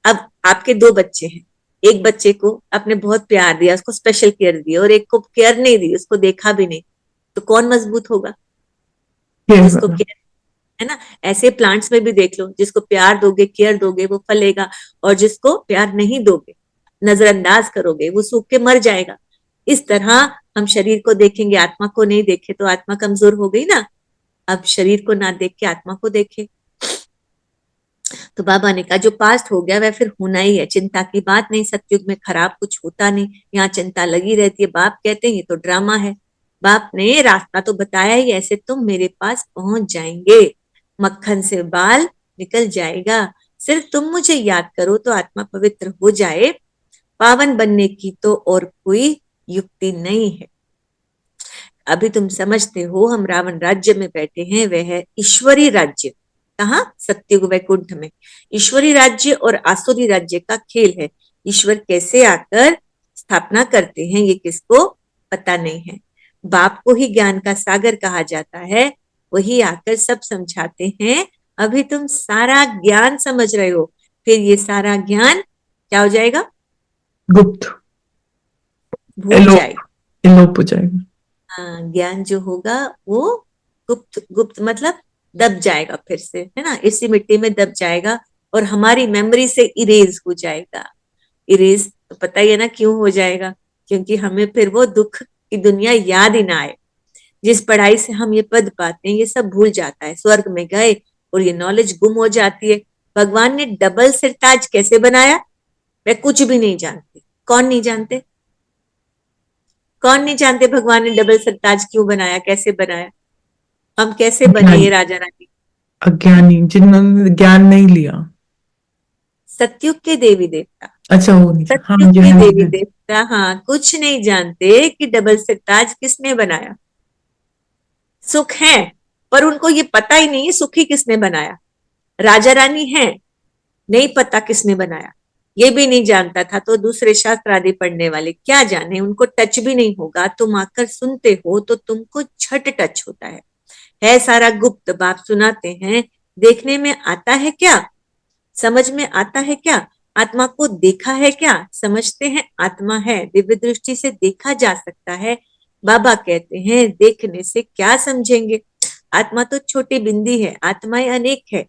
अब आपके दो बच्चे हैं, एक बच्चे को आपने बहुत प्यार दिया, उसको स्पेशल केयर दी, और एक को केयर नहीं दी, उसको देखा भी नहीं, तो कौन मजबूत होगा? जिसको केयर, है ना? ऐसे प्लांट्स में भी देख लो, जिसको प्यार दोगे, केयर दोगे, वो फलेगा, और जिसको प्यार नहीं दोगे, नजरअंदाज करोगे, वो सूख के मर जाएगा। इस तरह हम शरीर को देखेंगे, आत्मा को नहीं देखे तो आत्मा कमजोर हो गई ना। अब शरीर को ना देख के आत्मा को देखे। तो बाबा ने कहा जो पास्ट हो गया वह फिर होना ही है, चिंता की बात नहीं, सतयुग में खराब कुछ होता नहीं, यहाँ चिंता लगी रहती है। बाप कहते हैं ये तो ड्रामा है। बाप ने रास्ता तो बताया ही, ऐसे तुम मेरे पास पहुंच जाएंगे, मक्खन से बाल निकल जाएगा, सिर्फ तुम मुझे याद करो तो आत्मा पवित्र हो जाए, पावन बनने की तो और कोई युक्ति नहीं है। अभी तुम समझते हो हम रावण राज्य में बैठे हैं, वह है ईश्वरी राज्य। कहाँ? सत्युग वैकुंठ में। ईश्वरी राज्य और आसुरी राज्य का खेल है। ईश्वर कैसे आकर स्थापना करते हैं ये किसको पता नहीं है। बाप को ही ज्ञान का सागर कहा जाता है, वही आकर सब समझाते हैं। अभी तुम सारा ज्ञान समझ रहे हो, फिर ये सारा ज्ञान क्या हो जाएगा? गुप्त, भूल जाएगा। एलोप हो जाएगा। हाँ, ज्ञान जो होगा वो गुप्त, गुप्त मतलब दब जाएगा, फिर से, है ना, इसी मिट्टी में दब जाएगा और हमारी मेमोरी से इरेज हो जाएगा। इरेज तो पता ही है ना क्यों हो जाएगा, क्योंकि हमें फिर वो दुख की दुनिया याद ही ना आए। जिस पढ़ाई से हम ये पद पाते हैं ये सब भूल जाता है, स्वर्ग में गए और ये नॉलेज गुम हो जाती है। भगवान ने डबल सिरताज कैसे बनाया? वे कुछ भी नहीं जानते। कौन नहीं जानते? कौन नहीं जानते भगवान ने डबल सिरताज क्यों बनाया, कैसे बनाया? हम कैसे बने ये राजा रानी? अज्ञानी, जिन्होंने ज्ञान नहीं लिया। सतयुग के देवी देवता, अच्छा, वो नहीं, हाँ, सतयुग के यह देवी है। देवता, हाँ, कुछ नहीं जानते कि डबल सिरताज किसने बनाया। सुख है पर उनको ये पता ही नहीं है सुखी किसने बनाया। राजा रानी है, नहीं पता किसने बनाया, ये भी नहीं जानता था, तो दूसरे शास्त्र आदि पढ़ने वाले क्या जाने, उनको टच भी नहीं होगा। तुम आकर सुनते हो तो तुमको छट टच होता है सारा गुप्त। बाप सुनाते हैं, देखने में आता है क्या? समझ में आता है क्या? आत्मा को देखा है क्या? समझते हैं आत्मा है, दिव्य दृष्टि से देखा जा सकता है। बाबा कहते हैं देखने से क्या समझेंगे, आत्मा तो छोटी बिंदी है, आत्माएं अनेक है।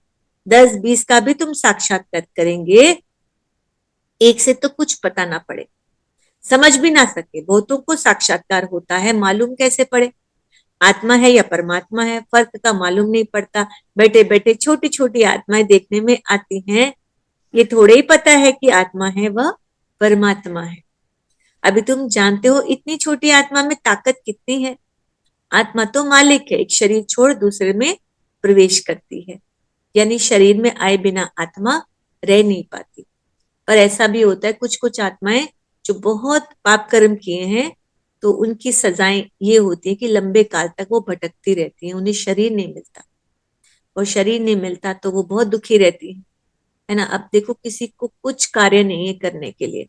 10-20 का भी तुम साक्षात्कार करेंगे, एक से तो कुछ पता ना पड़े, समझ भी ना सके। बहुतों को साक्षात्कार होता है, मालूम कैसे पड़े आत्मा है या परमात्मा है, फर्क का मालूम नहीं पड़ता। बैठे बैठे छोटी छोटी आत्माएं देखने में आती हैं, ये थोड़े ही पता है कि आत्मा है वह परमात्मा है। अभी तुम जानते हो इतनी छोटी आत्मा में ताकत कितनी है। आत्मा तो मालिक है, एक शरीर छोड़ दूसरे में प्रवेश करती है, यानी शरीर में आए बिना आत्मा रह नहीं पाती। पर ऐसा भी होता है कुछ कुछ आत्माएं जो बहुत पाप कर्म किए हैं, तो उनकी सजाएं ये होती है कि लंबे काल तक वो भटकती रहती हैं, उन्हें शरीर नहीं मिलता, और शरीर नहीं मिलता तो वो बहुत दुखी रहती है ना। अब देखो किसी को कुछ कार्य नहीं है करने के लिए,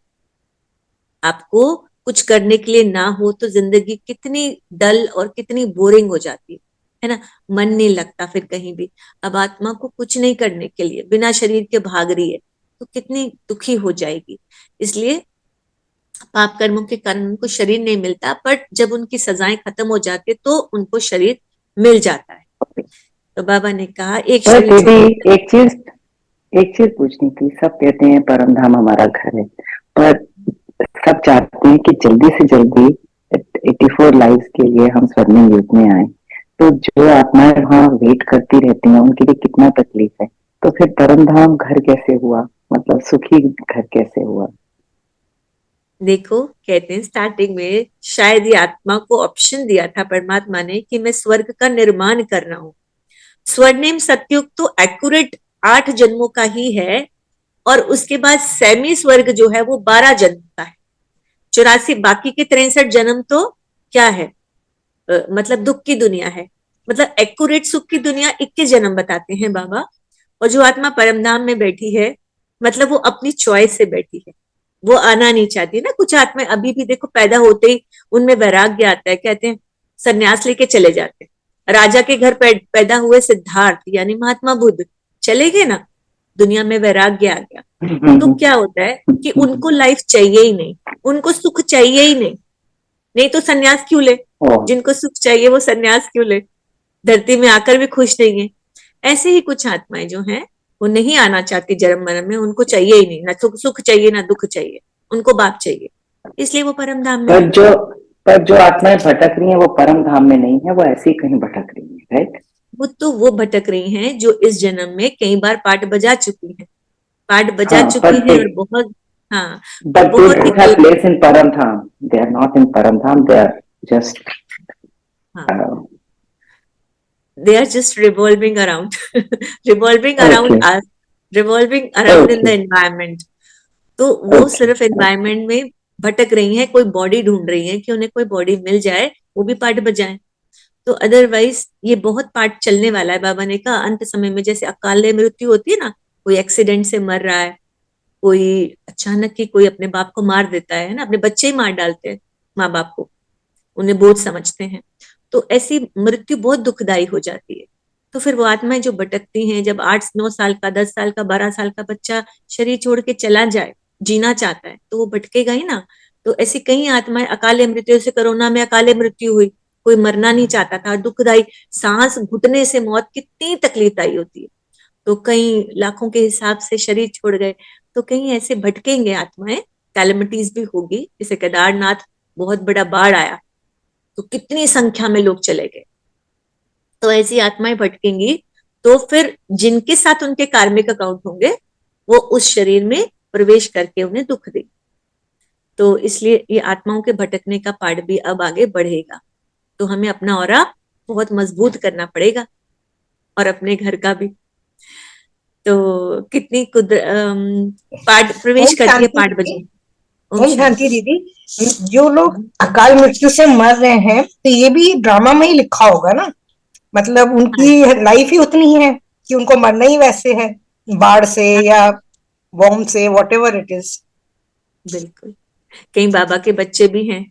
आपको कुछ करने के लिए ना हो तो जिंदगी कितनी डल और कितनी बोरिंग हो जाती है ना, मन नहीं लगता फिर कहीं भी। अब आत्मा को कुछ नहीं करने के लिए बिना शरीर के भाग रही है तो कितनी दुखी हो जाएगी। इसलिए पाप कर्मों के कारण उनको शरीर नहीं मिलता, बट जब उनकी सजाएं खत्म हो जाती है तो उनको शरीर मिल जाता है। तो बाबा ने कहा एक पर शरीर दीदी एक चीज पूछनी थी। सब कहते हैं परम धाम हमारा घर है, पर सब चाहते हैं कि जल्दी से जल्दी 84 लाइव्स के लिए हम स्वर्णिम युग में आए। तो जो आत्माएं वहाँ वेट करती रहती हैं उनके लिए कितना तकलीफ है। तो फिर परम धाम घर कैसे हुआ, मतलब सुखी घर कैसे हुआ? देखो कहते हैं स्टार्टिंग में शायद ये आत्मा को ऑप्शन दिया था परमात्मा ने कि मैं स्वर्ग का निर्माण कर रहा हूं। स्वर्णिम सतयुग तो एक्यूरेट 8 जन्मों का ही है, और उसके बाद सेमी स्वर्ग जो है वो 12 जन्म का है। 84 बाकी के 63 जन्म तो क्या है, मतलब दुख की दुनिया है। मतलब एक्यूरेट सुख की दुनिया 21 जन्म बताते हैं बाबा। और जो आत्मा परमधाम में बैठी है, मतलब वो अपनी चॉइस से बैठी है, वो आना नहीं चाहती ना। कुछ आत्माएं अभी भी देखो पैदा होते ही उनमें वैराग्य आता है, कहते हैं सन्यास लेके चले जाते हैं। राजा के घर पैदा हुए सिद्धार्थ यानी महात्मा बुद्ध चले गए ना, दुनिया में वैराग्य आ गया। तो क्या होता है कि उनको लाइफ चाहिए ही नहीं, उनको सुख चाहिए ही नहीं, नहीं तो सन्यास क्यों ले। जिनको सुख चाहिए वो सन्यास क्यों ले, धरती में आकर भी खुश नहीं है। ऐसे ही कुछ आत्माएं जो हैं वो नहीं आना चाहती जन्म मरण में, उनको चाहिए ही नहीं, ना सुख चाहिए ना दुख चाहिए, उनको बाप चाहिए, इसलिए वो परम धाम में। पर जो आत्माएं भटक रही हैं वो परम धाम में नहीं है, वो ऐसे ही कहीं भटक रही है, राइट? वो भटक रही हैं जो इस जन्म में कई बार पाठ बजा चुकी हैं, पाठ बजा चुकी है और बहुत, हाँ, but they बहुत don't have place in Paramdham. They are not in Paramdham. They are just they are just revolving around revolving around Okay. us, revolving around in Okay. the environment. तो वो Okay. सिर्फ environment में भटक रही हैं, कोई body ढूंढ रही हैं कि उन्हें कोई बॉडी मिल जाए वो भी पाठ बजाएं। तो अदरवाइज ये बहुत पाठ चलने वाला है। बाबा ने कहा अंत समय में जैसे अकाल मृत्यु होती है ना, कोई एक्सीडेंट से मर रहा है, कोई अचानक ही कोई अपने बाप को मार देता है ना, अपने बच्चे ही मार डालते हैं माँ बाप को, उन्हें बोझ समझते हैं। तो ऐसी मृत्यु बहुत दुखदाई हो जाती है। तो फिर वो आत्माएं जो भटकती हैं, जब 8-9 साल का, 10 साल का, 12 साल का बच्चा शरीर छोड़ के चला जाए, जीना चाहता है तो वो भटकेगा ही ना। तो ऐसी कई आत्माएं अकाले मृत्यु से, कोरोना में अकाले मृत्यु हुई, कोई मरना नहीं चाहता था, दुखदाई सांस घुटने से मौत कितनी तकलीफदायी होती है। तो कई लाखों के हिसाब से शरीर छोड़ गए, तो कहीं ऐसे भटकेंगे आत्माएं, कैलेमिटीज भी होगी। जैसे केदारनाथ बहुत बड़ा बाढ़ आया तो कितनी संख्या में लोग चले गए, तो ऐसी आत्माएं भटकेंगी। तो फिर जिनके साथ उनके कार्मिक अकाउंट होंगे वो उस शरीर में प्रवेश करके उन्हें दुख देंगे। तो इसलिए ये आत्माओं के भटकने का पाठ भी अब आगे बढ़ेगा। तो हमें अपना ऑरा बहुत मजबूत करना पड़ेगा और अपने घर का भी। तो कितनी पाठ प्रवेश करती है पाठ बजे। ओम शांति दीदी, जो लोग अकाल मृत्यु से मर रहे हैं तो ये भी ड्रामा में ही लिखा होगा ना, मतलब उनकी लाइफ ही उतनी है कि उनको मरना ही वैसे है, बाढ़ से या बॉम्ब से, व्हाटएवर इट इज। बिल्कुल, कई बाबा के बच्चे भी हैं,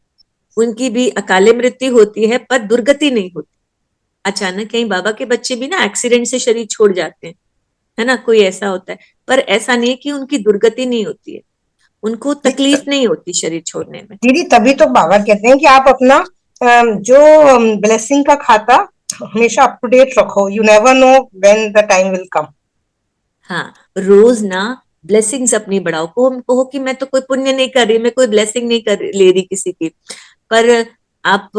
उनकी भी अकाले मृत्यु होती है पर दुर्गति नहीं होती। अचानक कहीं बाबा के बच्चे भी ना एक्सीडेंट से शरीर छोड़ जाते हैं, है ना, कोई ऐसा होता है। पर ऐसा नहीं कि उनकी दुर्गति नहीं होती है, उनको तकलीफ नहीं होती शरीर छोड़ने में। दीदी तभी तो बाबा कहते हैं कि आप अपना जो ब्लेसिंग का खाता हमेशा अप टू डेट रखो, you never know when the time will come. हाँ, रोज ना ब्लेसिंग्स अपनी बढ़ाओ। कहो कि मैं तो कोई पुण्य नहीं कर रही, मैं कोई ब्लेसिंग नहीं कर ले रही किसी की, पर आप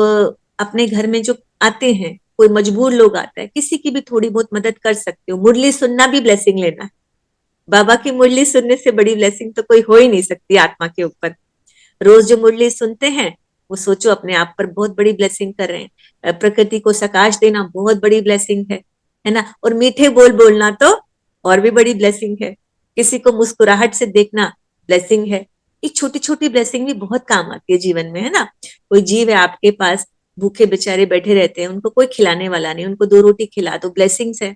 अपने घर में जो आते हैं, कोई मजबूर लोग आता है, किसी की भी थोड़ी बहुत मदद कर सकते हो। मुरली सुनना भी ब्लेसिंग लेना है। बाबा की मुरली सुनने से बड़ी ब्लेसिंग तो कोई हो ही नहीं सकती आत्मा के ऊपर। रोज जो मुरली सुनते हैं वो सोचो अपने आप पर बहुत बड़ी ब्लेसिंग कर रहे हैं। प्रकृति को सकाश देना बहुत बड़ी ब्लेसिंग है। है ना। और मीठे बोल बोलना तो और भी बड़ी ब्लेसिंग है। किसी को मुस्कुराहट से देखना ब्लेसिंग है। ये छोटी छोटी ब्लेसिंग भी बहुत काम आती है जीवन में, है ना। कोई जीव है आपके पास, भूखे बेचारे बैठे रहते हैं, उनको कोई खिलाने वाला नहीं, उनको 2 रोटी खिला दो, ब्लेसिंग्स है।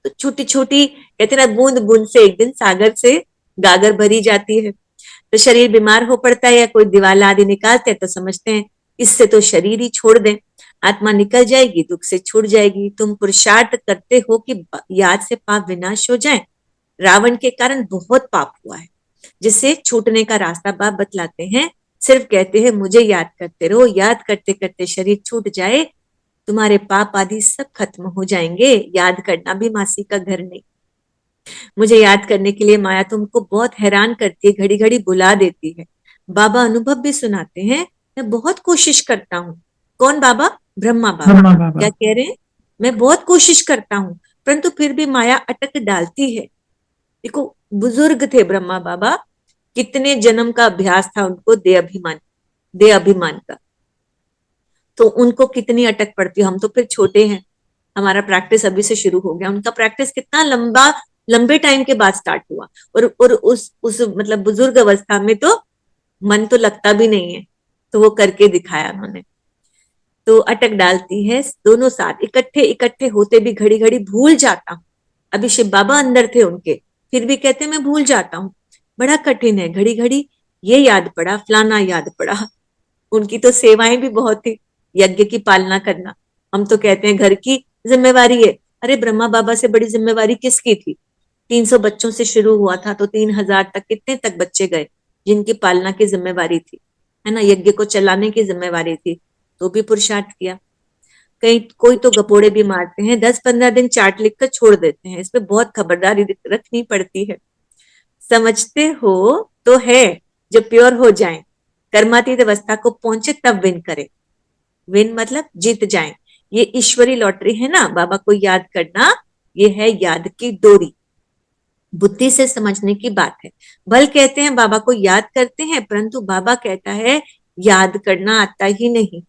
तो छोटी छोटी कहते हैं ना, बूंद बूंद से एक दिन सागर से गागर भरी जाती है। तो शरीर बीमार हो पड़ता है या कोई दीवाला आदि निकालते हैं तो समझते हैं इससे तो शरीर ही छोड़ दें, आत्मा निकल जाएगी, दुख से छूट जाएगी। तुम पुरुषार्थ करते हो कि याद से पाप विनाश हो जाए। रावण के कारण बहुत पाप हुआ है, जिससे छूटने का रास्ता बाप बतलाते हैं। सिर्फ कहते हैं मुझे याद करते रहो, याद करते करते शरीर छूट जाए, तुम्हारे पाप आदि सब खत्म हो जाएंगे। याद करना भी मासी का घर नहीं। मुझे याद करने के लिए माया तुमको बहुत हैरान करती है, घड़ी घड़ी बुला देती है। बाबा अनुभव भी सुनाते हैं, मैं बहुत कोशिश करता हूँ। कौन बाबा? ब्रह्मा बाबा। ब्रह्मा बाबा। क्या कह रहे हैं? मैं बहुत कोशिश करता हूँ, परंतु फिर भी माया अटक डालती है। देखो, बुजुर्ग थे ब्रह्मा बाबा, कितने जन्म का अभ्यास था उनको दे अभिमान का, तो उनको कितनी अटक पड़ती है। हम तो फिर छोटे हैं, हमारा प्रैक्टिस अभी से शुरू हो गया। उनका प्रैक्टिस कितना लंबे टाइम के बाद स्टार्ट हुआ, और उस मतलब बुजुर्ग अवस्था में तो मन तो लगता भी नहीं है, तो वो करके दिखाया उन्होंने। तो अटक डालती है। दोनों साथ इकट्ठे होते भी घड़ी घड़ी भूल जाता हूँ। अभी शिव बाबा अंदर थे उनके, फिर भी कहते मैं भूल जाता हूँ। बड़ा कठिन है, घड़ी घड़ी ये याद पड़ा, फलाना याद पड़ा। उनकी तो सेवाएं भी बहुत थी, यज्ञ की पालना करना। हम तो कहते हैं घर की जिम्मेवारी है, अरे ब्रह्मा बाबा से बड़ी जिम्मेवारी किसकी थी? 300 बच्चों से शुरू हुआ था तो 3000 तक, कितने तक बच्चे गए जिनकी पालना की जिम्मेवारी थी, है ना। यज्ञ को चलाने की जिम्मेवारी थी, तो भी पुरुषार्थ किया। कई कोई तो गपोड़े भी मारते हैं, 10-15 दिन चार्ट लिखकर छोड़ देते हैं। इसमें बहुत खबरदारी रखनी पड़ती है। समझते हो तो है, जब प्योर हो जाएं, कर्मातीत अवस्था को पहुंचे तब विन करें। विन मतलब जीत जाएं। ये ईश्वरी लॉटरी है ना, बाबा को याद करना, ये है याद की डोरी। बुद्धि से समझने की बात है। बल कहते हैं बाबा को याद करते हैं, परंतु बाबा कहता है याद करना आता ही नहीं।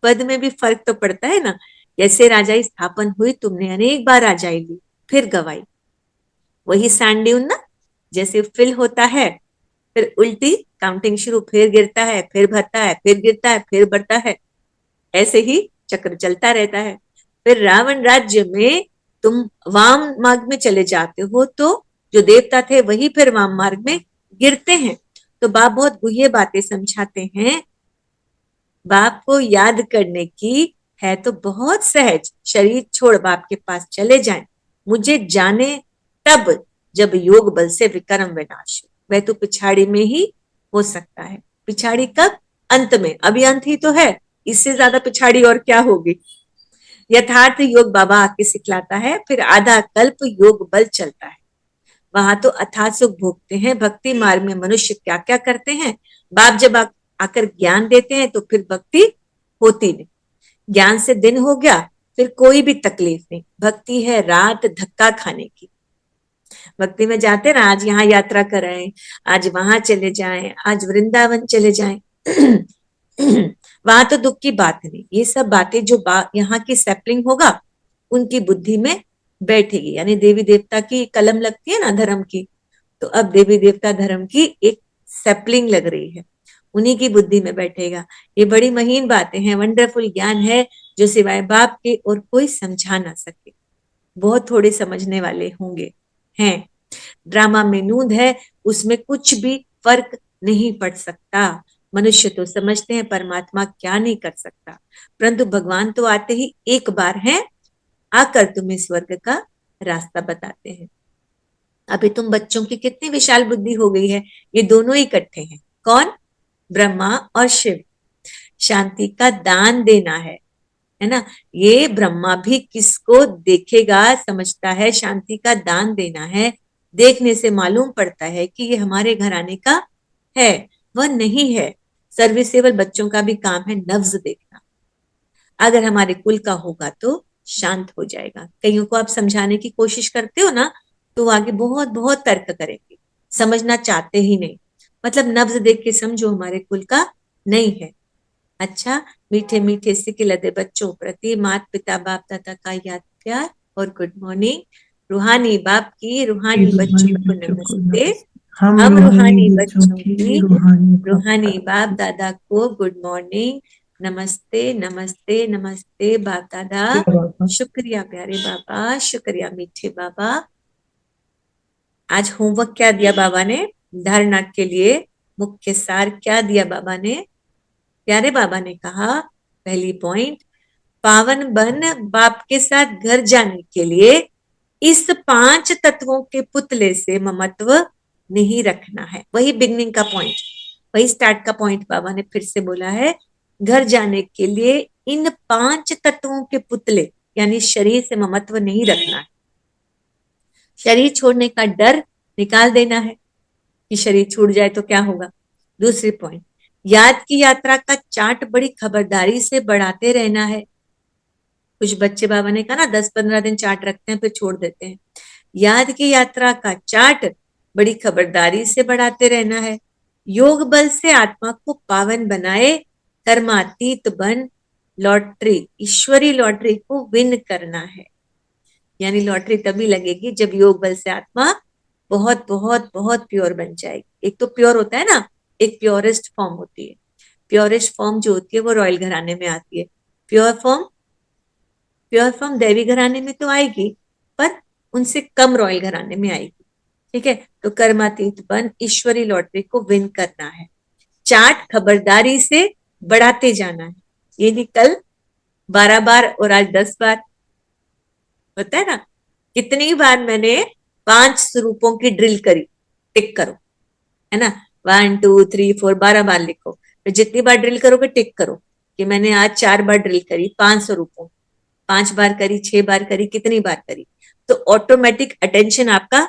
पद में भी फर्क तो पड़ता है ना। जैसे राजाई स्थापन हुई, तुमने अनेक बार राजाई ली, फिर गवाई। वही सैंड ड्यून ना, जैसे फिल होता है, फिर उल्टी काउंटिंग शुरू, फिर गिरता है, फिर भरता है, फिर गिरता है, फिर बढ़ता है। ऐसे ही चक्र चलता रहता है। फिर रावण राज्य में तुम वाम मार्ग में चले जाते हो, तो जो देवता थे वही फिर वाम मार्ग में गिरते हैं। तो बाप बहुत गुह्य बातें समझाते हैं। बाप को याद करने की है तो बहुत सहज, शरीर छोड़ बाप के पास चले जाएं। मुझे जाने तब जब योग बल से विक्रम विनाश हो। वह तो पिछाड़ी में ही हो सकता है। पिछाड़ी कब? अंत में। अभी अंत ही तो है, इससे ज्यादा पिछाड़ी और क्या होगी। यथार्थ योग बाबा आके सिखलाता है, फिर आधा कल्प योग बल चलता है। वहां तो अथाह सुख भोगते हैं। भक्ति मार्ग में मनुष्य क्या क्या करते हैं। बाप जब आकर ज्ञान देते हैं तो फिर भक्ति होती नहीं। ज्ञान से दिन हो गया, फिर कोई भी तकलीफ नहीं। भक्ति है रात धक्का खाने की। भक्ति में जाते ना, आज यहाँ यात्रा कराएं, आज वहां चले जाएं, आज वृंदावन चले जाएं। वहां तो दुख की बात नहीं। ये सब बातें जो यहाँ की सैपलिंग होगा, उनकी बुद्धि में बैठेगी। यानी देवी देवता की कलम लगती है ना धर्म की, तो अब देवी देवता धर्म की एक सैपलिंग लग रही है, उन्हीं की बुद्धि में बैठेगा। ये बड़ी महीन बातें हैं, वंडरफुल ज्ञान है, जो सिवाय बाप के और कोई समझा ना सके। बहुत थोड़े समझने वाले होंगे हैं। ड्रामा में नूंद है, उसमें कुछ भी फर्क नहीं पड़ सकता। मनुष्य तो समझते हैं परमात्मा क्या नहीं कर सकता, परंतु भगवान तो आते ही एक बार हैं, आकर तुम्हें स्वर्ग का रास्ता बताते हैं। अभी तुम बच्चों की कितनी विशाल बुद्धि हो गई है। ये दोनों इकट्ठे हैं। कौन? ब्रह्मा और शिव। शांति का दान देना है ना। ये ब्रह्मा भी किसको देखेगा, समझता है शांति का दान देना है। देखने से मालूम पड़ता है कि ये हमारे घराने का है, वह नहीं है। सर्विसेबल बच्चों का भी काम है नब्ज देखना। अगर हमारे कुल का होगा तो शांत हो जाएगा। कईयों को आप समझाने की कोशिश करते हो ना, तो आगे बहुत बहुत तर्क करेंगे, समझना चाहते ही नहीं। मतलब नब्ज देख के समझो हमारे कुल का नहीं है। अच्छा, मीठे मीठे सिके लदे बच्चों प्रति माता पिता बाप दादा का याद प्यार और गुड मॉर्निंग। रूहानी बाप की रूहानी बच्चों को नमस्ते। हम हम रूहानी बच्चों की रूहानी बाप दादा को गुड मॉर्निंग, नमस्ते नमस्ते नमस्ते बाप दादा। शुक्रिया प्यारे बाबा, शुक्रिया मीठे बाबा। आज होमवर्क क्या दिया बाबा ने, धारणा के लिए मुख्य सार क्या दिया बाबा ने? प्यारे बाबा ने कहा पहली पॉइंट, पावन बन बाप के साथ घर जाने के लिए इस 5 तत्वों के पुतले से ममत्व नहीं रखना है। वही बिगनिंग का पॉइंट, वही स्टार्ट का पॉइंट बाबा ने फिर से बोला है। घर जाने के लिए इन 5 तत्वों के पुतले यानी शरीर से ममत्व नहीं रखना है। शरीर छोड़ने का डर निकाल देना है कि शरीर छूट जाए तो क्या होगा। दूसरी पॉइंट, याद की यात्रा का चार्ट बड़ी खबरदारी से बढ़ाते रहना है। कुछ बच्चे बाबा ने कहा ना 10-15 दिन चार्ट रखते हैं फिर छोड़ देते हैं। याद की यात्रा का चार्ट बड़ी खबरदारी से बढ़ाते रहना है। योग बल से आत्मा को पावन बनाए, कर्मातीत बन लॉटरी, ईश्वरी लॉटरी को विन करना है। यानी लॉटरी तभी लगेगी जब योग बल से आत्मा बहुत बहुत बहुत प्योर बन जाएगी। एक तो प्योर होता है ना, एक प्योरेस्ट फॉर्म होती है। प्योरेस्ट फॉर्म जो होती है वो रॉयल घराने में आती है। प्योर फॉर्म दैवी घराने में तो आएगी पर उनसे कम रॉयल घराने में आएगी। ठीक है, तो कर्मातीत बन ईश्वरी लॉटरी को विन करना है। चार्ट खबरदारी से बढ़ाते जाना है। ये नहीं कल 12 बार और आज 10 बार होता है ना। कितनी बार मैंने 5 स्वरूपों की ड्रिल करी, टिक करो, है ना। 1 2 3 4 12 बार लिखो। फिर जितनी बार ड्रिल करोगे टिक करो कि मैंने आज 4 बार ड्रिल करी 5 स्वरूपों, 5 बार करी, 6 बार करी, कितनी बार करी, तो ऑटोमेटिक अटेंशन आपका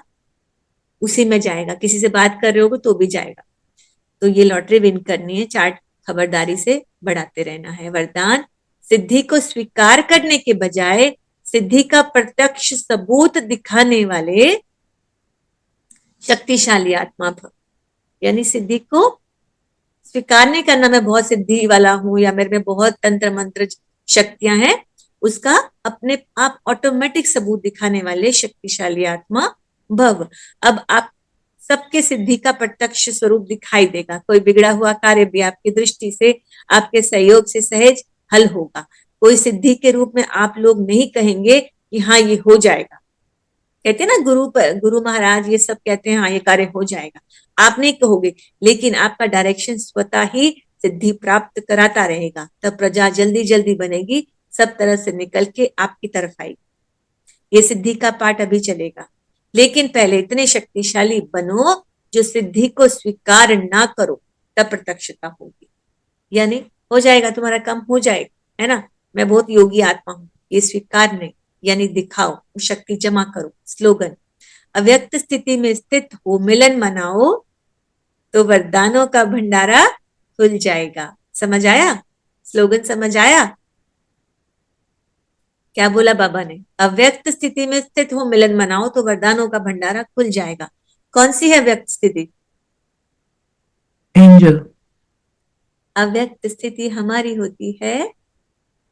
उसी में जाएगा। किसी से बात कर रहे हो तो भी जाएगा। तो ये लॉटरी विन करनी है, चार्ट खबरदारी से बढ़ाते रहना है। वरदान, सिद्धि को स्वीकार करने के बजाय सिद्धि का प्रत्यक्ष सबूत दिखाने वाले शक्तिशाली आत्मा भव। यानी सिद्धि को स्वीकार नहीं करना मैं बहुत सिद्धि वाला हूं या मेरे में बहुत तंत्र मंत्र शक्तियां हैं, उसका अपने आप ऑटोमेटिक सबूत दिखाने वाले शक्तिशाली आत्मा भव। अब आप सबके सिद्धि का प्रत्यक्ष स्वरूप दिखाई देगा। कोई बिगड़ा हुआ कार्य भी आपकी दृष्टि से, आपके सहयोग से सहज हल होगा। कोई सिद्धि के रूप में आप लोग नहीं कहेंगे कि हाँ ये हो जाएगा। कहते हैं ना गुरु महाराज ये सब कहते हैं हाँ ये कार्य हो जाएगा, आप नहीं कहोगे, लेकिन आपका डायरेक्शन स्वतः ही सिद्धि प्राप्त कराता रहेगा। तब प्रजा जल्दी जल्दी बनेगी, सब तरह से निकल के आपकी तरफ आएगी। ये सिद्धि का पाठ अभी चलेगा, लेकिन पहले इतने शक्तिशाली बनो जो सिद्धि को स्वीकार ना करो, तब प्रत्यक्षता होगी। यानी हो जाएगा, तुम्हारा काम हो जाएगा, है ना। मैं बहुत योगी आत्मा हूं, ये स्वीकार नहीं, यानी दिखाओ, शक्ति जमा करो। स्लोगन, अव्यक्त स्थिति में स्थित हो मिलन मनाओ तो वरदानों का भंडारा खुल जाएगा। समझ आया? स्लोगन समझ आया? क्या बोला बाबा ने? अव्यक्त स्थिति में स्थित हो मिलन मनाओ तो वरदानों का भंडारा खुल जाएगा। कौन सी है व्यक्त स्थिति? एंजल। अव्यक्त स्थिति हमारी होती है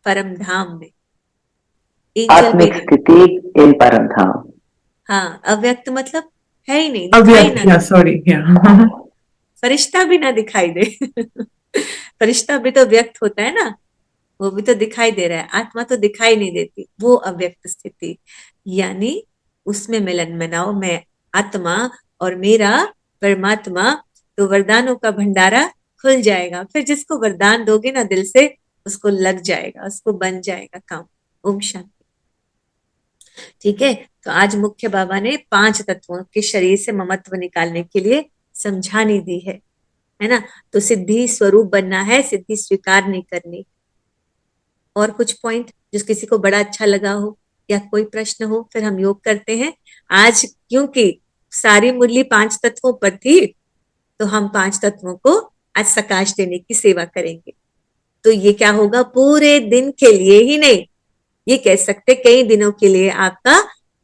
परम धाम में। आत्मिक स्थिति इन परम धाम। हाँ, अव्यक्त मतलब है ही नहीं, दिखाई ना, सॉरी, फरिश्ता भी ना दिखाई दे। फरिश्ता भी तो व्यक्त होता है ना, वो भी तो दिखाई दे रहा है, आत्मा तो दिखाई नहीं देती, वो अव्यक्त स्थिति। यानी उसमें मिलन मनाओ, मैं आत्मा और मेरा परमात्मा, तो वरदानों का भंडारा खुल जाएगा। फिर जिसको वरदान दोगे ना दिल से, उसको लग जाएगा, उसको बन जाएगा काम। ओम शांति। ठीक है, तो आज मुख्य बाबा ने 5 तत्वों के शरीर से ममत्व निकालने के लिए समझानी दी है ना। तो सिद्धि स्वरूप बनना है, सिद्धि स्वीकार नहीं करनी। और कुछ पॉइंट जो किसी को बड़ा अच्छा लगा हो या कोई प्रश्न हो, फिर हम योग करते हैं। आज क्योंकि सारी मुरली 5 तत्वों पर थी, तो हम 5 तत्वों को आज सकाश देने की सेवा करेंगे। तो ये क्या होगा, पूरे दिन के लिए ही नहीं, ये कह सकते कई दिनों के लिए आपका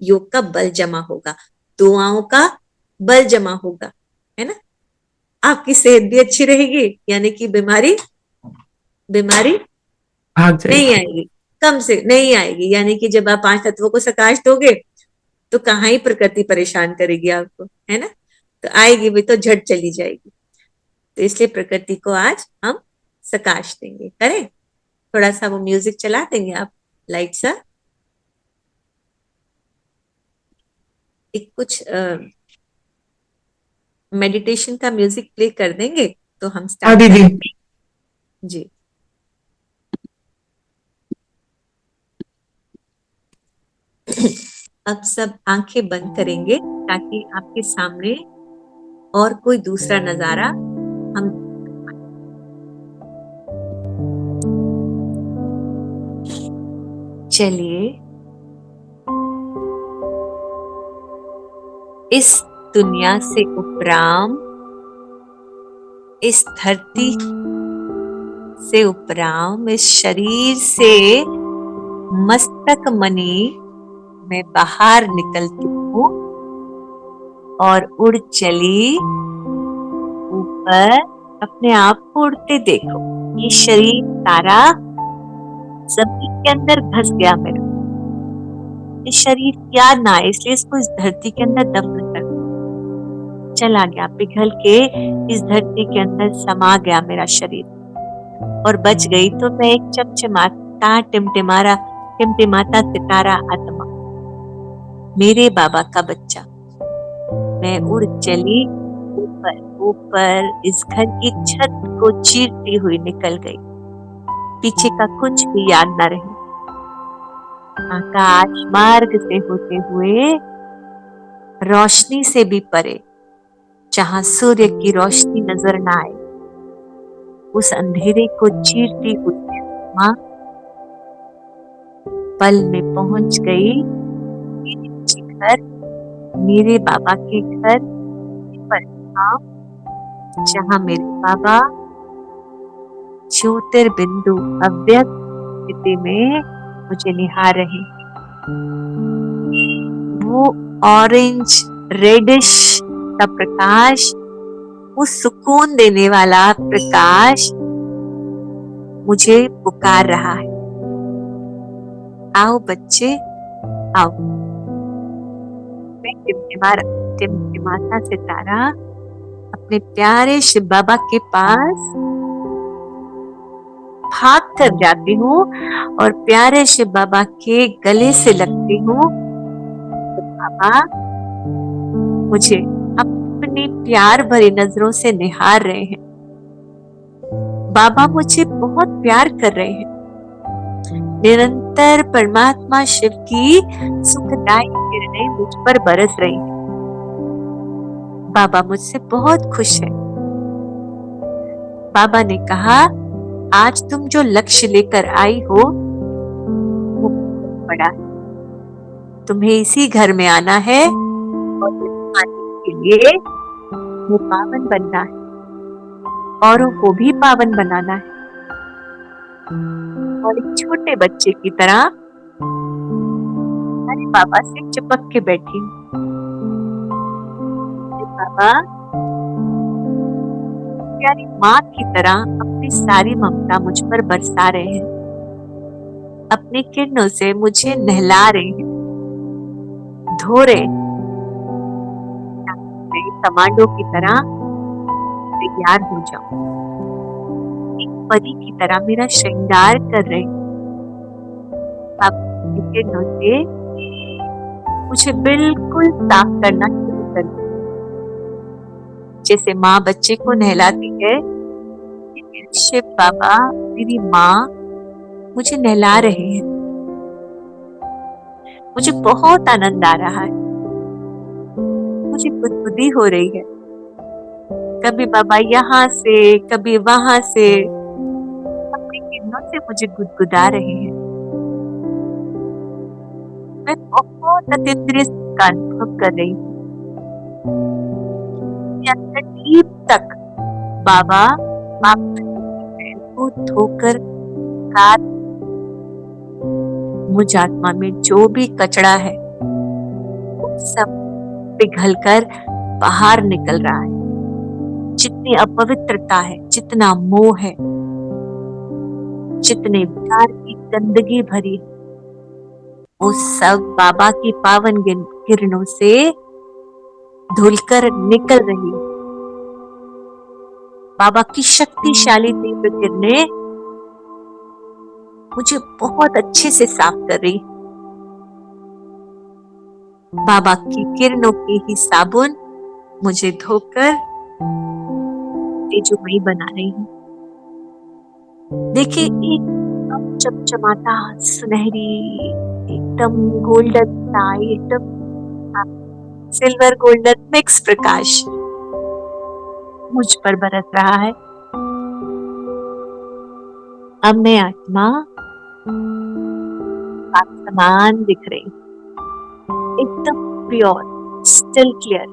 योग का बल जमा होगा, दुआओं का बल जमा होगा, है ना। आपकी सेहत भी अच्छी रहेगी, यानी कि बीमारी भाग जाएगी। नहीं आएगी, कम से नहीं आएगी, यानी कि जब आप 5 तत्वों को सकाश दोगे तो कहाँ ही प्रकृति परेशान करेगी आपको, है ना। तो आएगी भी तो झट चली जाएगी। तो इसलिए प्रकृति को आज हम सकाश देंगे। करें, थोड़ा सा वो म्यूजिक चला देंगे आप, लाइट सा, एक कुछ मेडिटेशन का म्यूजिक प्ले कर देंगे तो हम स्टार्ट दीदी। करेंगे। जी, अब सब आंखें बंद करेंगे ताकि आपके सामने और कोई दूसरा नजारा हम, चलिए इस दुनिया से उपराम, इस धरती से उपराम, इस शरीर से मस्तक मणि मैं बाहर निकलती हूँ और उड़ चली ऊपर। अपने आप को उड़ते देखो। ये शरीर सारा जमीन के अंदर घस गया मेरा। इस शरीर की याद ना आए इसलिए इसको इस धरती के अंदर दफन कर दो। चला गया, पिघल के इस धरती के अंदर समा गया मेरा शरीर। और बच गई तो मैं एक चमचमाता टिमटिमाता सितारा आत्मा, मेरे बाबा का बच्चा। मैं उड़ चली ऊपर ऊपर, इस घर की छत को चीरती हुई निकल गई। पीछे का कुछ भी याद न रही। आकाश मार्ग से होते हुए रोशनी से भी परे, जहां सूर्य की रोशनी नजर न आए, उस अंधेरे को चीरती हुई माँ पल में पहुंच गई मेरे घर, मेरे बाबा के घर पर, जहां मेरे बाबा ज्योतिर्बिंदु अव्यक्त स्थिति में मुझे निहार रहे। वो ऑरेंज रेडिश का प्रकाश, वो सुकून देने वाला प्रकाश मुझे पुकार रहा है। आओ बच्चे आओ। मैं टिमटिमाता सितारा अपने प्यारे शिव बाबा के पास भाग कर जाती हूँ और प्यारे शिव बाबा के गले से लगती हूँ। तो बाबा मुझे अपनी प्यार भरी नजरों से निहार रहे हैं। बाबा मुझे बहुत प्यार कर रहे हैं। निरंतर परमात्मा शिव की सुखदायी किरणें मुझ पर बरस रही हैं। बाबा मुझसे बहुत खुश है। बाबा ने कहा, आज तुम जो लक्ष्य लेकर आई हो वो बड़ा है। तुम्हें इसी घर में आना है और आने के लिए वो पावन बनना है, औरों को भी पावन बनाना है। और एक छोटे बच्चे की तरह अरे बाबा से चिपक के बैठी हूँ। बाबा प्यारी माँ की तरह अपनी सारी ममता मुझ पर बरसा रहे हैं। अपनी किरणों से मुझे नहला रहे हैं, धो रहे हैं। कमांडो की तरह तैयार हो जाऊं। एक परी की तरह मेरा श्रृंगार कर रहे हैं। अपनी किरणों से मुझे बिल्कुल साफ करना शुरू कर दिया। जैसे माँ बच्चे को नहलाती है, शिव बाबा मेरी माँ मुझे नहला रहे हैं। मुझे बहुत आनंद आ रहा है। मुझे गुदगुदी हो रही है। कभी बाबा यहाँ से, कभी वहां से अपनी किरणों से मुझे गुदगुदा रहे हैं। मैं बहुत अतीन्द्रिय का अनुभव कर रही हूँ। डीप तक बाबा को धोकर काट, मुझ आत्मा में जो भी कचरा है वो सब पिघलकर बाहर निकल रहा है। जितनी अपवित्रता है, जितना मोह है, जितने विकार की गंदगी भरी है, वो सब बाबा की पावन किरणों से धुलकर निकल रही है। बाबा की शक्तिशाली दिव्य किरणें मुझे बहुत अच्छे से साफ कर रही। बाबा की किरणों की ही साबुन मुझे धोकर तेजोमयी बना रही है। देखिए, एक चमचमाता सुनहरी, एकदम गोल्डन सा, एकदम सिल्वर गोल्डन मिक्स प्रकाश मुझ पर बरस रहा है। अब मैं आत्मा आसमान दिख रही, एकदम प्योर, स्टिल क्लियर।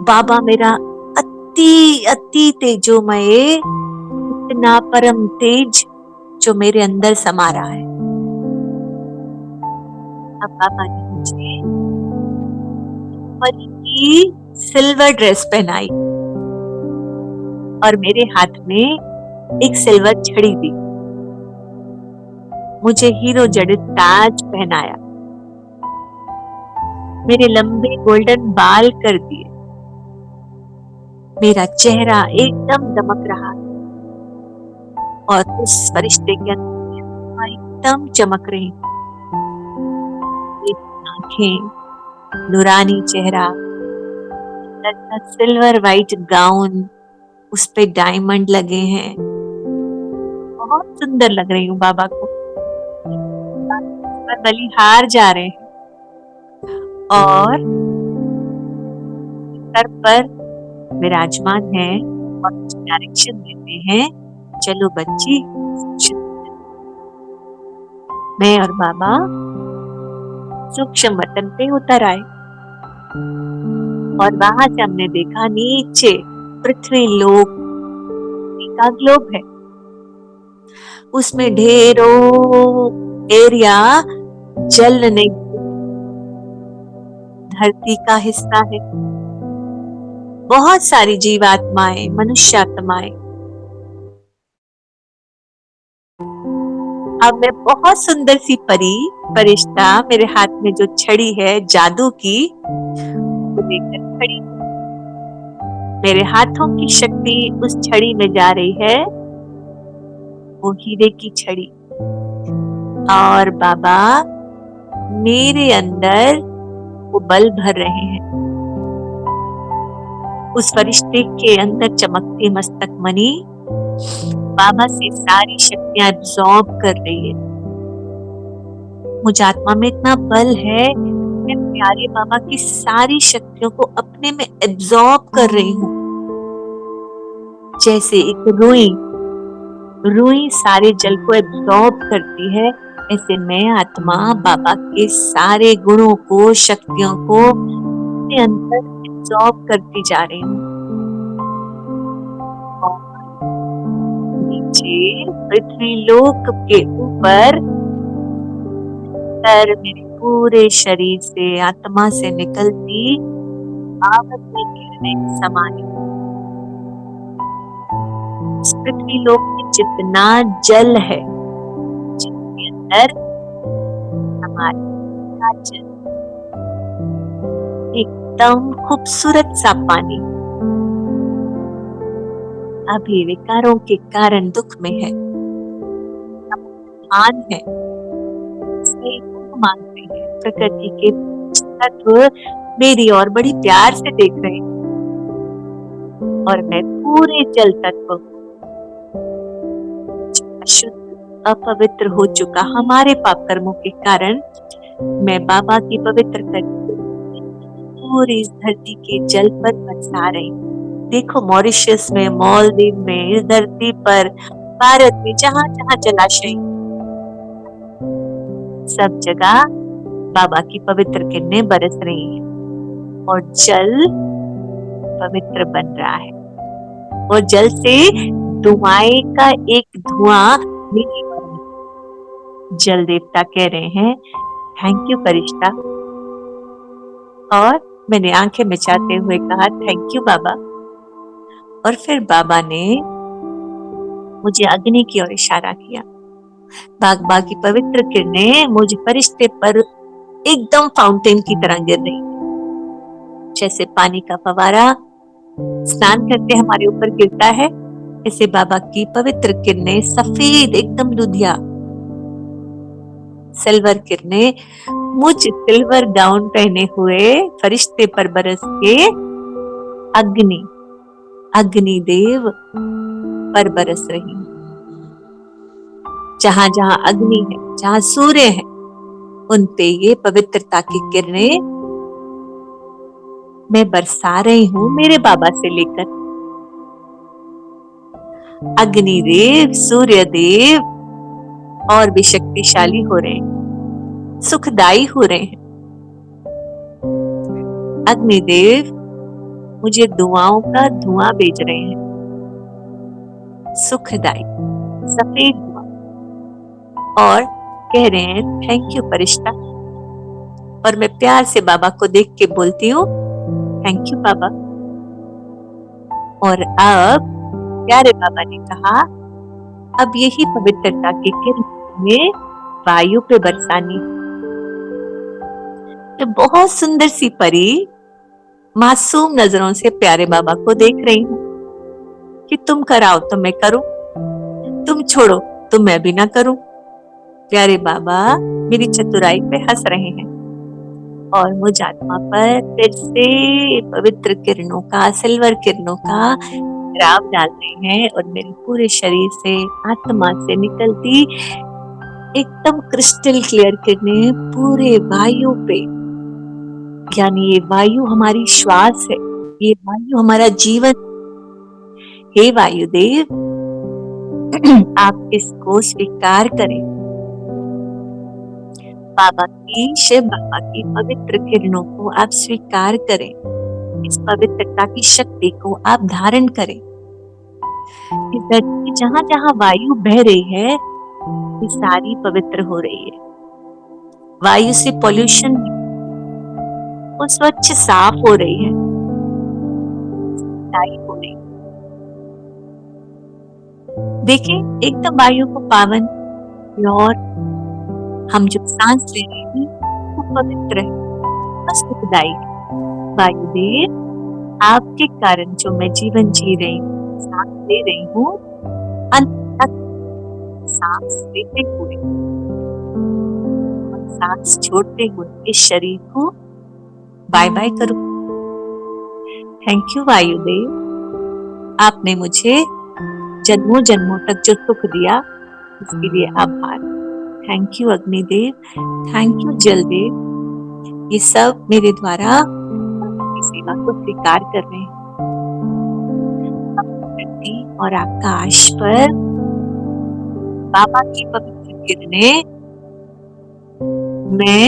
बाबा मेरा अति अति तेजोमय, इतना परम तेज जो मेरे अंदर समा रहा है। अब बाबा ने मुझे परी की सिल्वर ड्रेस पहनाई और मेरे हाथ में एक सिल्वर छड़ी दी। मुझे हीरो जड़ित ताज पहनाया, मेरे लंबे गोल्डन बाल कर दिए, मेरा चेहरा एकदम दमक रहा और उस फरिश्ते के अंदर एकदम चमक रही। आंखें, नूरानी चेहरा, सिल्वर व्हाइट गाउन, उस पे डायमंड लगे हैं। बहुत सुंदर लग रही हूँ बाबा को। बलिहार जा रहे हैं और सर पर विराजमान है और डायरेक्शन देते हैं, चलो बच्ची। मैं और बाबा सूक्ष्म वतन पे उतर आए और वहां से हमने देखा नीचे पृथ्वी लोक का ग्लोब है, उसमें ढेरों एरिया जल नहीं, धरती का हिस्सा है। बहुत सारी जीवात्माएं, मनुष्यात्माएं। अब मैं बहुत सुंदर सी परी, फरिश्ता, मेरे हाथ में जो छड़ी है जादू की, वो लेकर खड़ी। मेरे हाथों की शक्ति उस छड़ी में जा रही है, वो हीरे की छड़ी। और बाबा मेरे अंदर वो बल भर रहे हैं। उस फरिश्ते के अंदर चमकती मस्तक मणि बाबा से सारी शक्तियां एब्जॉर्ब कर रही है। मुझ आत्मा में इतना बल है, मैं प्यारे बाबा की सारी शक्तियों को अपने में एब्जॉर्ब कर रही हूँ। जैसे एक रुई सारे जल को एब्जॉर्ब करती है, ऐसे मैं आत्मा बाबा के सारे गुणों को, शक्तियों को अपने अंदर एब्जॉर्ब करती जा रही हूँ। नीचे पृथ्वी लोक के ऊपर मेरे पूरे शरीर से, आत्मा से निकलती पावन किरणें समानी। इस पृथ्वी लोक में जितना जल है, जिसके अंदर हमारा जल, एकदम खूबसूरत सा पानी, अभी विकारों के कारण दुख में है, मान है, मानते हैं। प्रकृति के तत्व मेरी और बड़ी प्यार से देख रहे हैं और मैं पूरे जल तत्व अशुद्ध, अपवित्र हो चुका हमारे पाप कर्मों के कारण, मैं बाबा की पवित्र करके पूरी इस धरती के जल पर बरसा रही हूँ। देखो, मॉरिशस में, मालदीव में, इस धरती पर, भारत में, जहाँ जहाँ जलाशय, सब जगह बाबा की पवित्र किरणें बरस रही हैं और जल पवित्र बन रहा है। और जल से धुआं का एक धुआं नहीं बन रहा। जल देवता कह रहे हैं, थैंक यू फरिश्ता। और मैंने आंखें मिचाते हुए कहा, थैंक यू बाबा। और फिर बाबा ने मुझे अग्नि की ओर इशारा किया बाबा की पवित्र किरणें मुझ फरिश्ते पर एकदम फाउंटेन की तरह गिर रही, जैसे पानी का फवारा स्नान करके हमारे ऊपर गिरता है, ऐसे बाबा की पवित्र किरणें सफेद एकदम दुधिया सिल्वर किरणें मुझ सिल्वर गाउन पहने हुए फरिश्ते पर बरस के अग्निदेव पर बरस रही। जहां जहां अग्नि है, जहां सूर्य है, उन पे ये पवित्रता की किरणें मैं बरसा रही हूं मेरे बाबा से लेकर। अग्निदेव, सूर्य देव और भी शक्तिशाली हो रहे हैं, सुखदायी हो रहे हैं। अग्निदेव मुझे दुआओं का धुआं भेज रहे हैं, सुखदायी सफेद धुआं, और कह रहे हैं थैंक यू फरिश्ता। और मैं प्यार से बाबा को देख के बोलती हूँ थैंक यू बाबा। और अब प्यारे बाबा ने कहा अब यही पवित्रता की किरणें वायु पे बरसानी। तो बहुत सुंदर सी परी मासूम नजरों से प्यारे बाबा को देख रही हूं कि तुम कराओ तो मैं करूं, तुम छोड़ो तो मैं भी ना करूं। प्यारे बाबा मेरी चतुराई पे हंस रहे हैं और मुझ आत्मा पर फिर से पवित्र किरणों का, सिल्वर किरणों का राव डाल रहे हैं और मेरे पूरे शरीर से, आत्मा से निकलती एकदम क्रिस्टल क्लियर किरणें पूरे वायु पे, यानी ये वायु हमारी श्वास है, ये वायु हमारा जीवन। हे वायुदेव, आप इसको स्वीकार करें। बाबा की, शिव बाबा की पवित्र किरणों को आप स्वीकार करें, इस पवित्रता की शक्ति को आप धारण करें। इस धरती में जहां जहां वायु बह रही है ये सारी पवित्र हो रही है। वायु से पॉल्यूशन वो स्वच्छ साफ हो रही है, हो रही है। देखिए एकदम वायु को पावन, और हम जो सांस ले रहे हैं वो पवित्र है, सुखदायी है। वायुदेव, आपके कारण जो मैं जीवन जी रही हूँ, सांस ले रही हूँ, अंत तक सांस लेते हुए और सांस छोड़ते हुए इस शरीर को बाय बाय करूं। थैंक यू वायुदेव, आपने मुझे जन्मों जन्मों तक जो सुख दिया उसके लिए आभार। Thank you Agnidev, thank you Jaldev, ये सब मेरे द्वारा आपकी सेवा को स्वीकार कर रहे हैं। धरती और आकाश पर बाबा की पवित्र किरणें मैं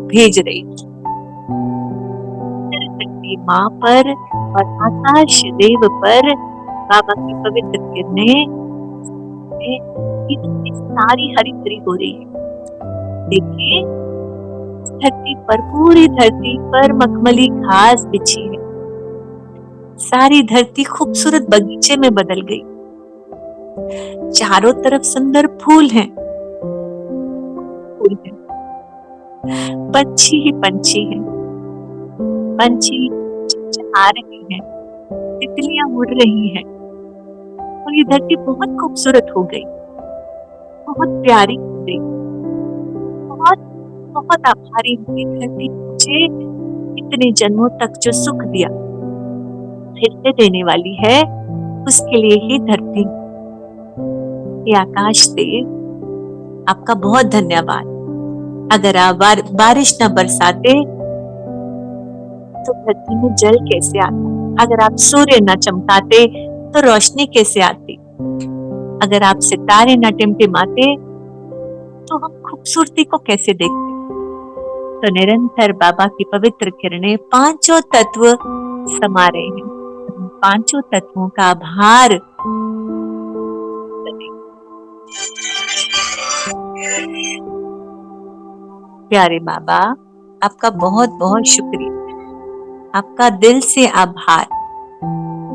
भेज रही हूँ। धरती माँ पर और आकाश देव पर बाबा की पवित्र किरणें इतनी सारी हरी भरी हो रही है। देखिए धरती पर, पूरी धरती पर मखमली घास बिछी है, सारी धरती खूबसूरत बगीचे में बदल गई। चारों तरफ सुंदर फूल हैं, पंछी ही पंछी हैं, पंछी चहचहा रहे हैं, तितलियां उड़ रही हैं, और ये धरती बहुत खूबसूरत हो गई, बहुत प्यारी हो गई। बहुत बहुत आभारी हूँ धरती मुझे इतने जन्मों तक जो सुख दिया फिर से देने वाली है, उसके लिए ही धरती, ये आकाश देव, आपका बहुत धन्यवाद। अगर आप बारिश न बरसाते तो धरती में जल कैसे आता? अगर आप सूर्य न चमकाते तो रोशनी कैसे आती? अगर आप सितारे न टिमटिमाते तो हम खूबसूरती को कैसे देखते? तो निरंतर बाबा की पवित्र किरणें पांचों तत्व समा रहे हैं। पांचों तत्वों का आभार। प्यारे बाबा, आपका बहुत बहुत शुक्रिया, आपका दिल से आभार।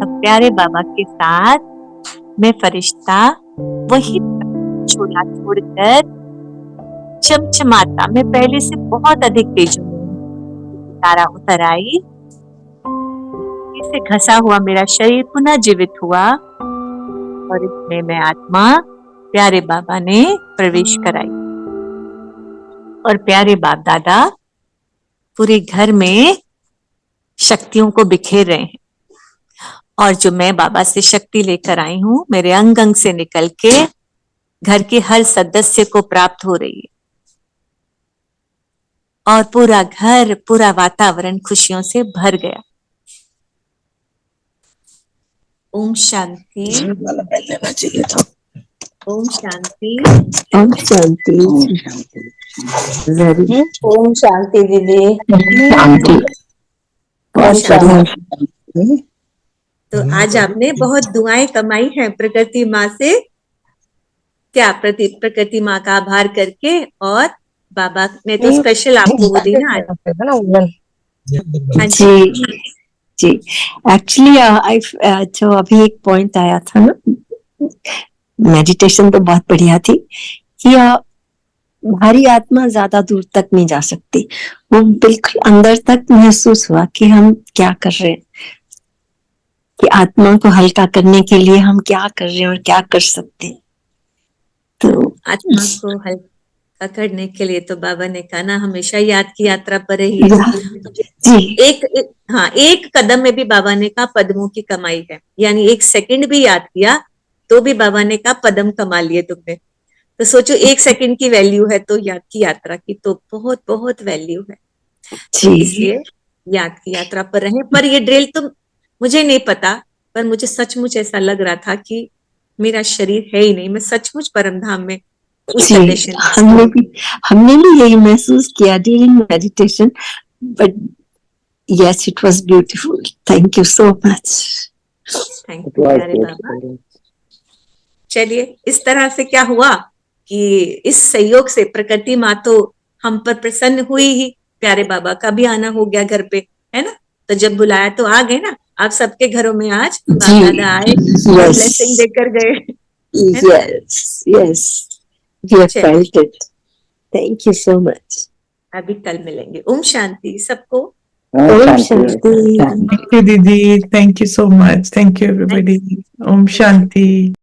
अब प्यारे बाबा के साथ मैं फरिश्ता वही झोला छोड़कर चमचमाता, मैं पहले से बहुत अधिक तेज हूँ, तारा उतर आई, इसे घसा हुआ मेरा शरीर पुनः जीवित हुआ और इसमें मैं आत्मा प्यारे बाबा ने प्रवेश कराई। और प्यारे बाप दादा पूरे घर में शक्तियों को बिखेर रहे हैं, और जो मैं बाबा से शक्ति लेकर आई हूं मेरे अंग अंग से निकल के घर के हर सदस्य को प्राप्त हो रही है, और पूरा घर, पूरा वातावरण खुशियों से भर गया। ओम शांति, वाला पहन लेना चाहिए था। ओम शांति, ओम शांति। ओम शांति। वेरी ओम शांति दीदी। शांति। बहुत शांति। बढ़िया। तो आज आपने बहुत दुआएं कमाई हैं प्रकृति माँ से, क्या प्रकृति माँ का आभार करके, और बाबा ने तो स्पेशल आपको वो दी ना आज। हाँ जी जी, एक्चुअली जो अभी एक पॉइंट आया था ना, मेडिटेशन तो बहुत बढ़िया थी कि हमारी आत्मा ज्यादा दूर तक नहीं जा सकती, वो बिल्कुल अंदर तक महसूस हुआ कि हम क्या कर रहे हैं, कि आत्मा को हल्का करने के लिए हम क्या कर रहे हैं और क्या कर सकते हैं। तो आत्मा को हल्का करने के लिए तो बाबा ने कहा ना, हमेशा याद की यात्रा पर रहिए। जी एक कदम में भी बाबा ने कहा पद्मों की कमाई है, यानी 1 सेकंड भी याद किया तो भी बाबा ने कहा पद्म कमा लिए तुमने। तो सोचो 1 सेकंड की वैल्यू है, तो याद की यात्रा की तो बहुत बहुत वैल्यू है। तो इसलिए याद की यात्रा पर रहें। पर ये ड्रिल तो मुझे नहीं पता, पर मुझे सचमुच ऐसा लग रहा था कि मेरा शरीर है ही नहीं, मैं सचमुच परमधाम में उस कंडीशन। हमने भी यही महसूस किया during meditation, but yes it was beautiful. Thank you so much. Thank you प्यारे बाबा। चलिए, इस तरह से क्या हुआ कि इस सहयोग से प्रकृति माँ तो हम पर प्रसन्न हुई ही, प्यारे बाबा का भी आना हो गया घर पे, है ना। तो जब बुलाया तो आ गए ना, आप सबके घरों में आज बाप दादा आए, ब्लेसिंग देकर गए। Yes yes, we have felt it. Thank you so much. अभी कल मिलेंगे। ओम शांति सबको। ओम शांति। थैंक यू दीदी, thank you so much, thank you everybody. ओम शांति।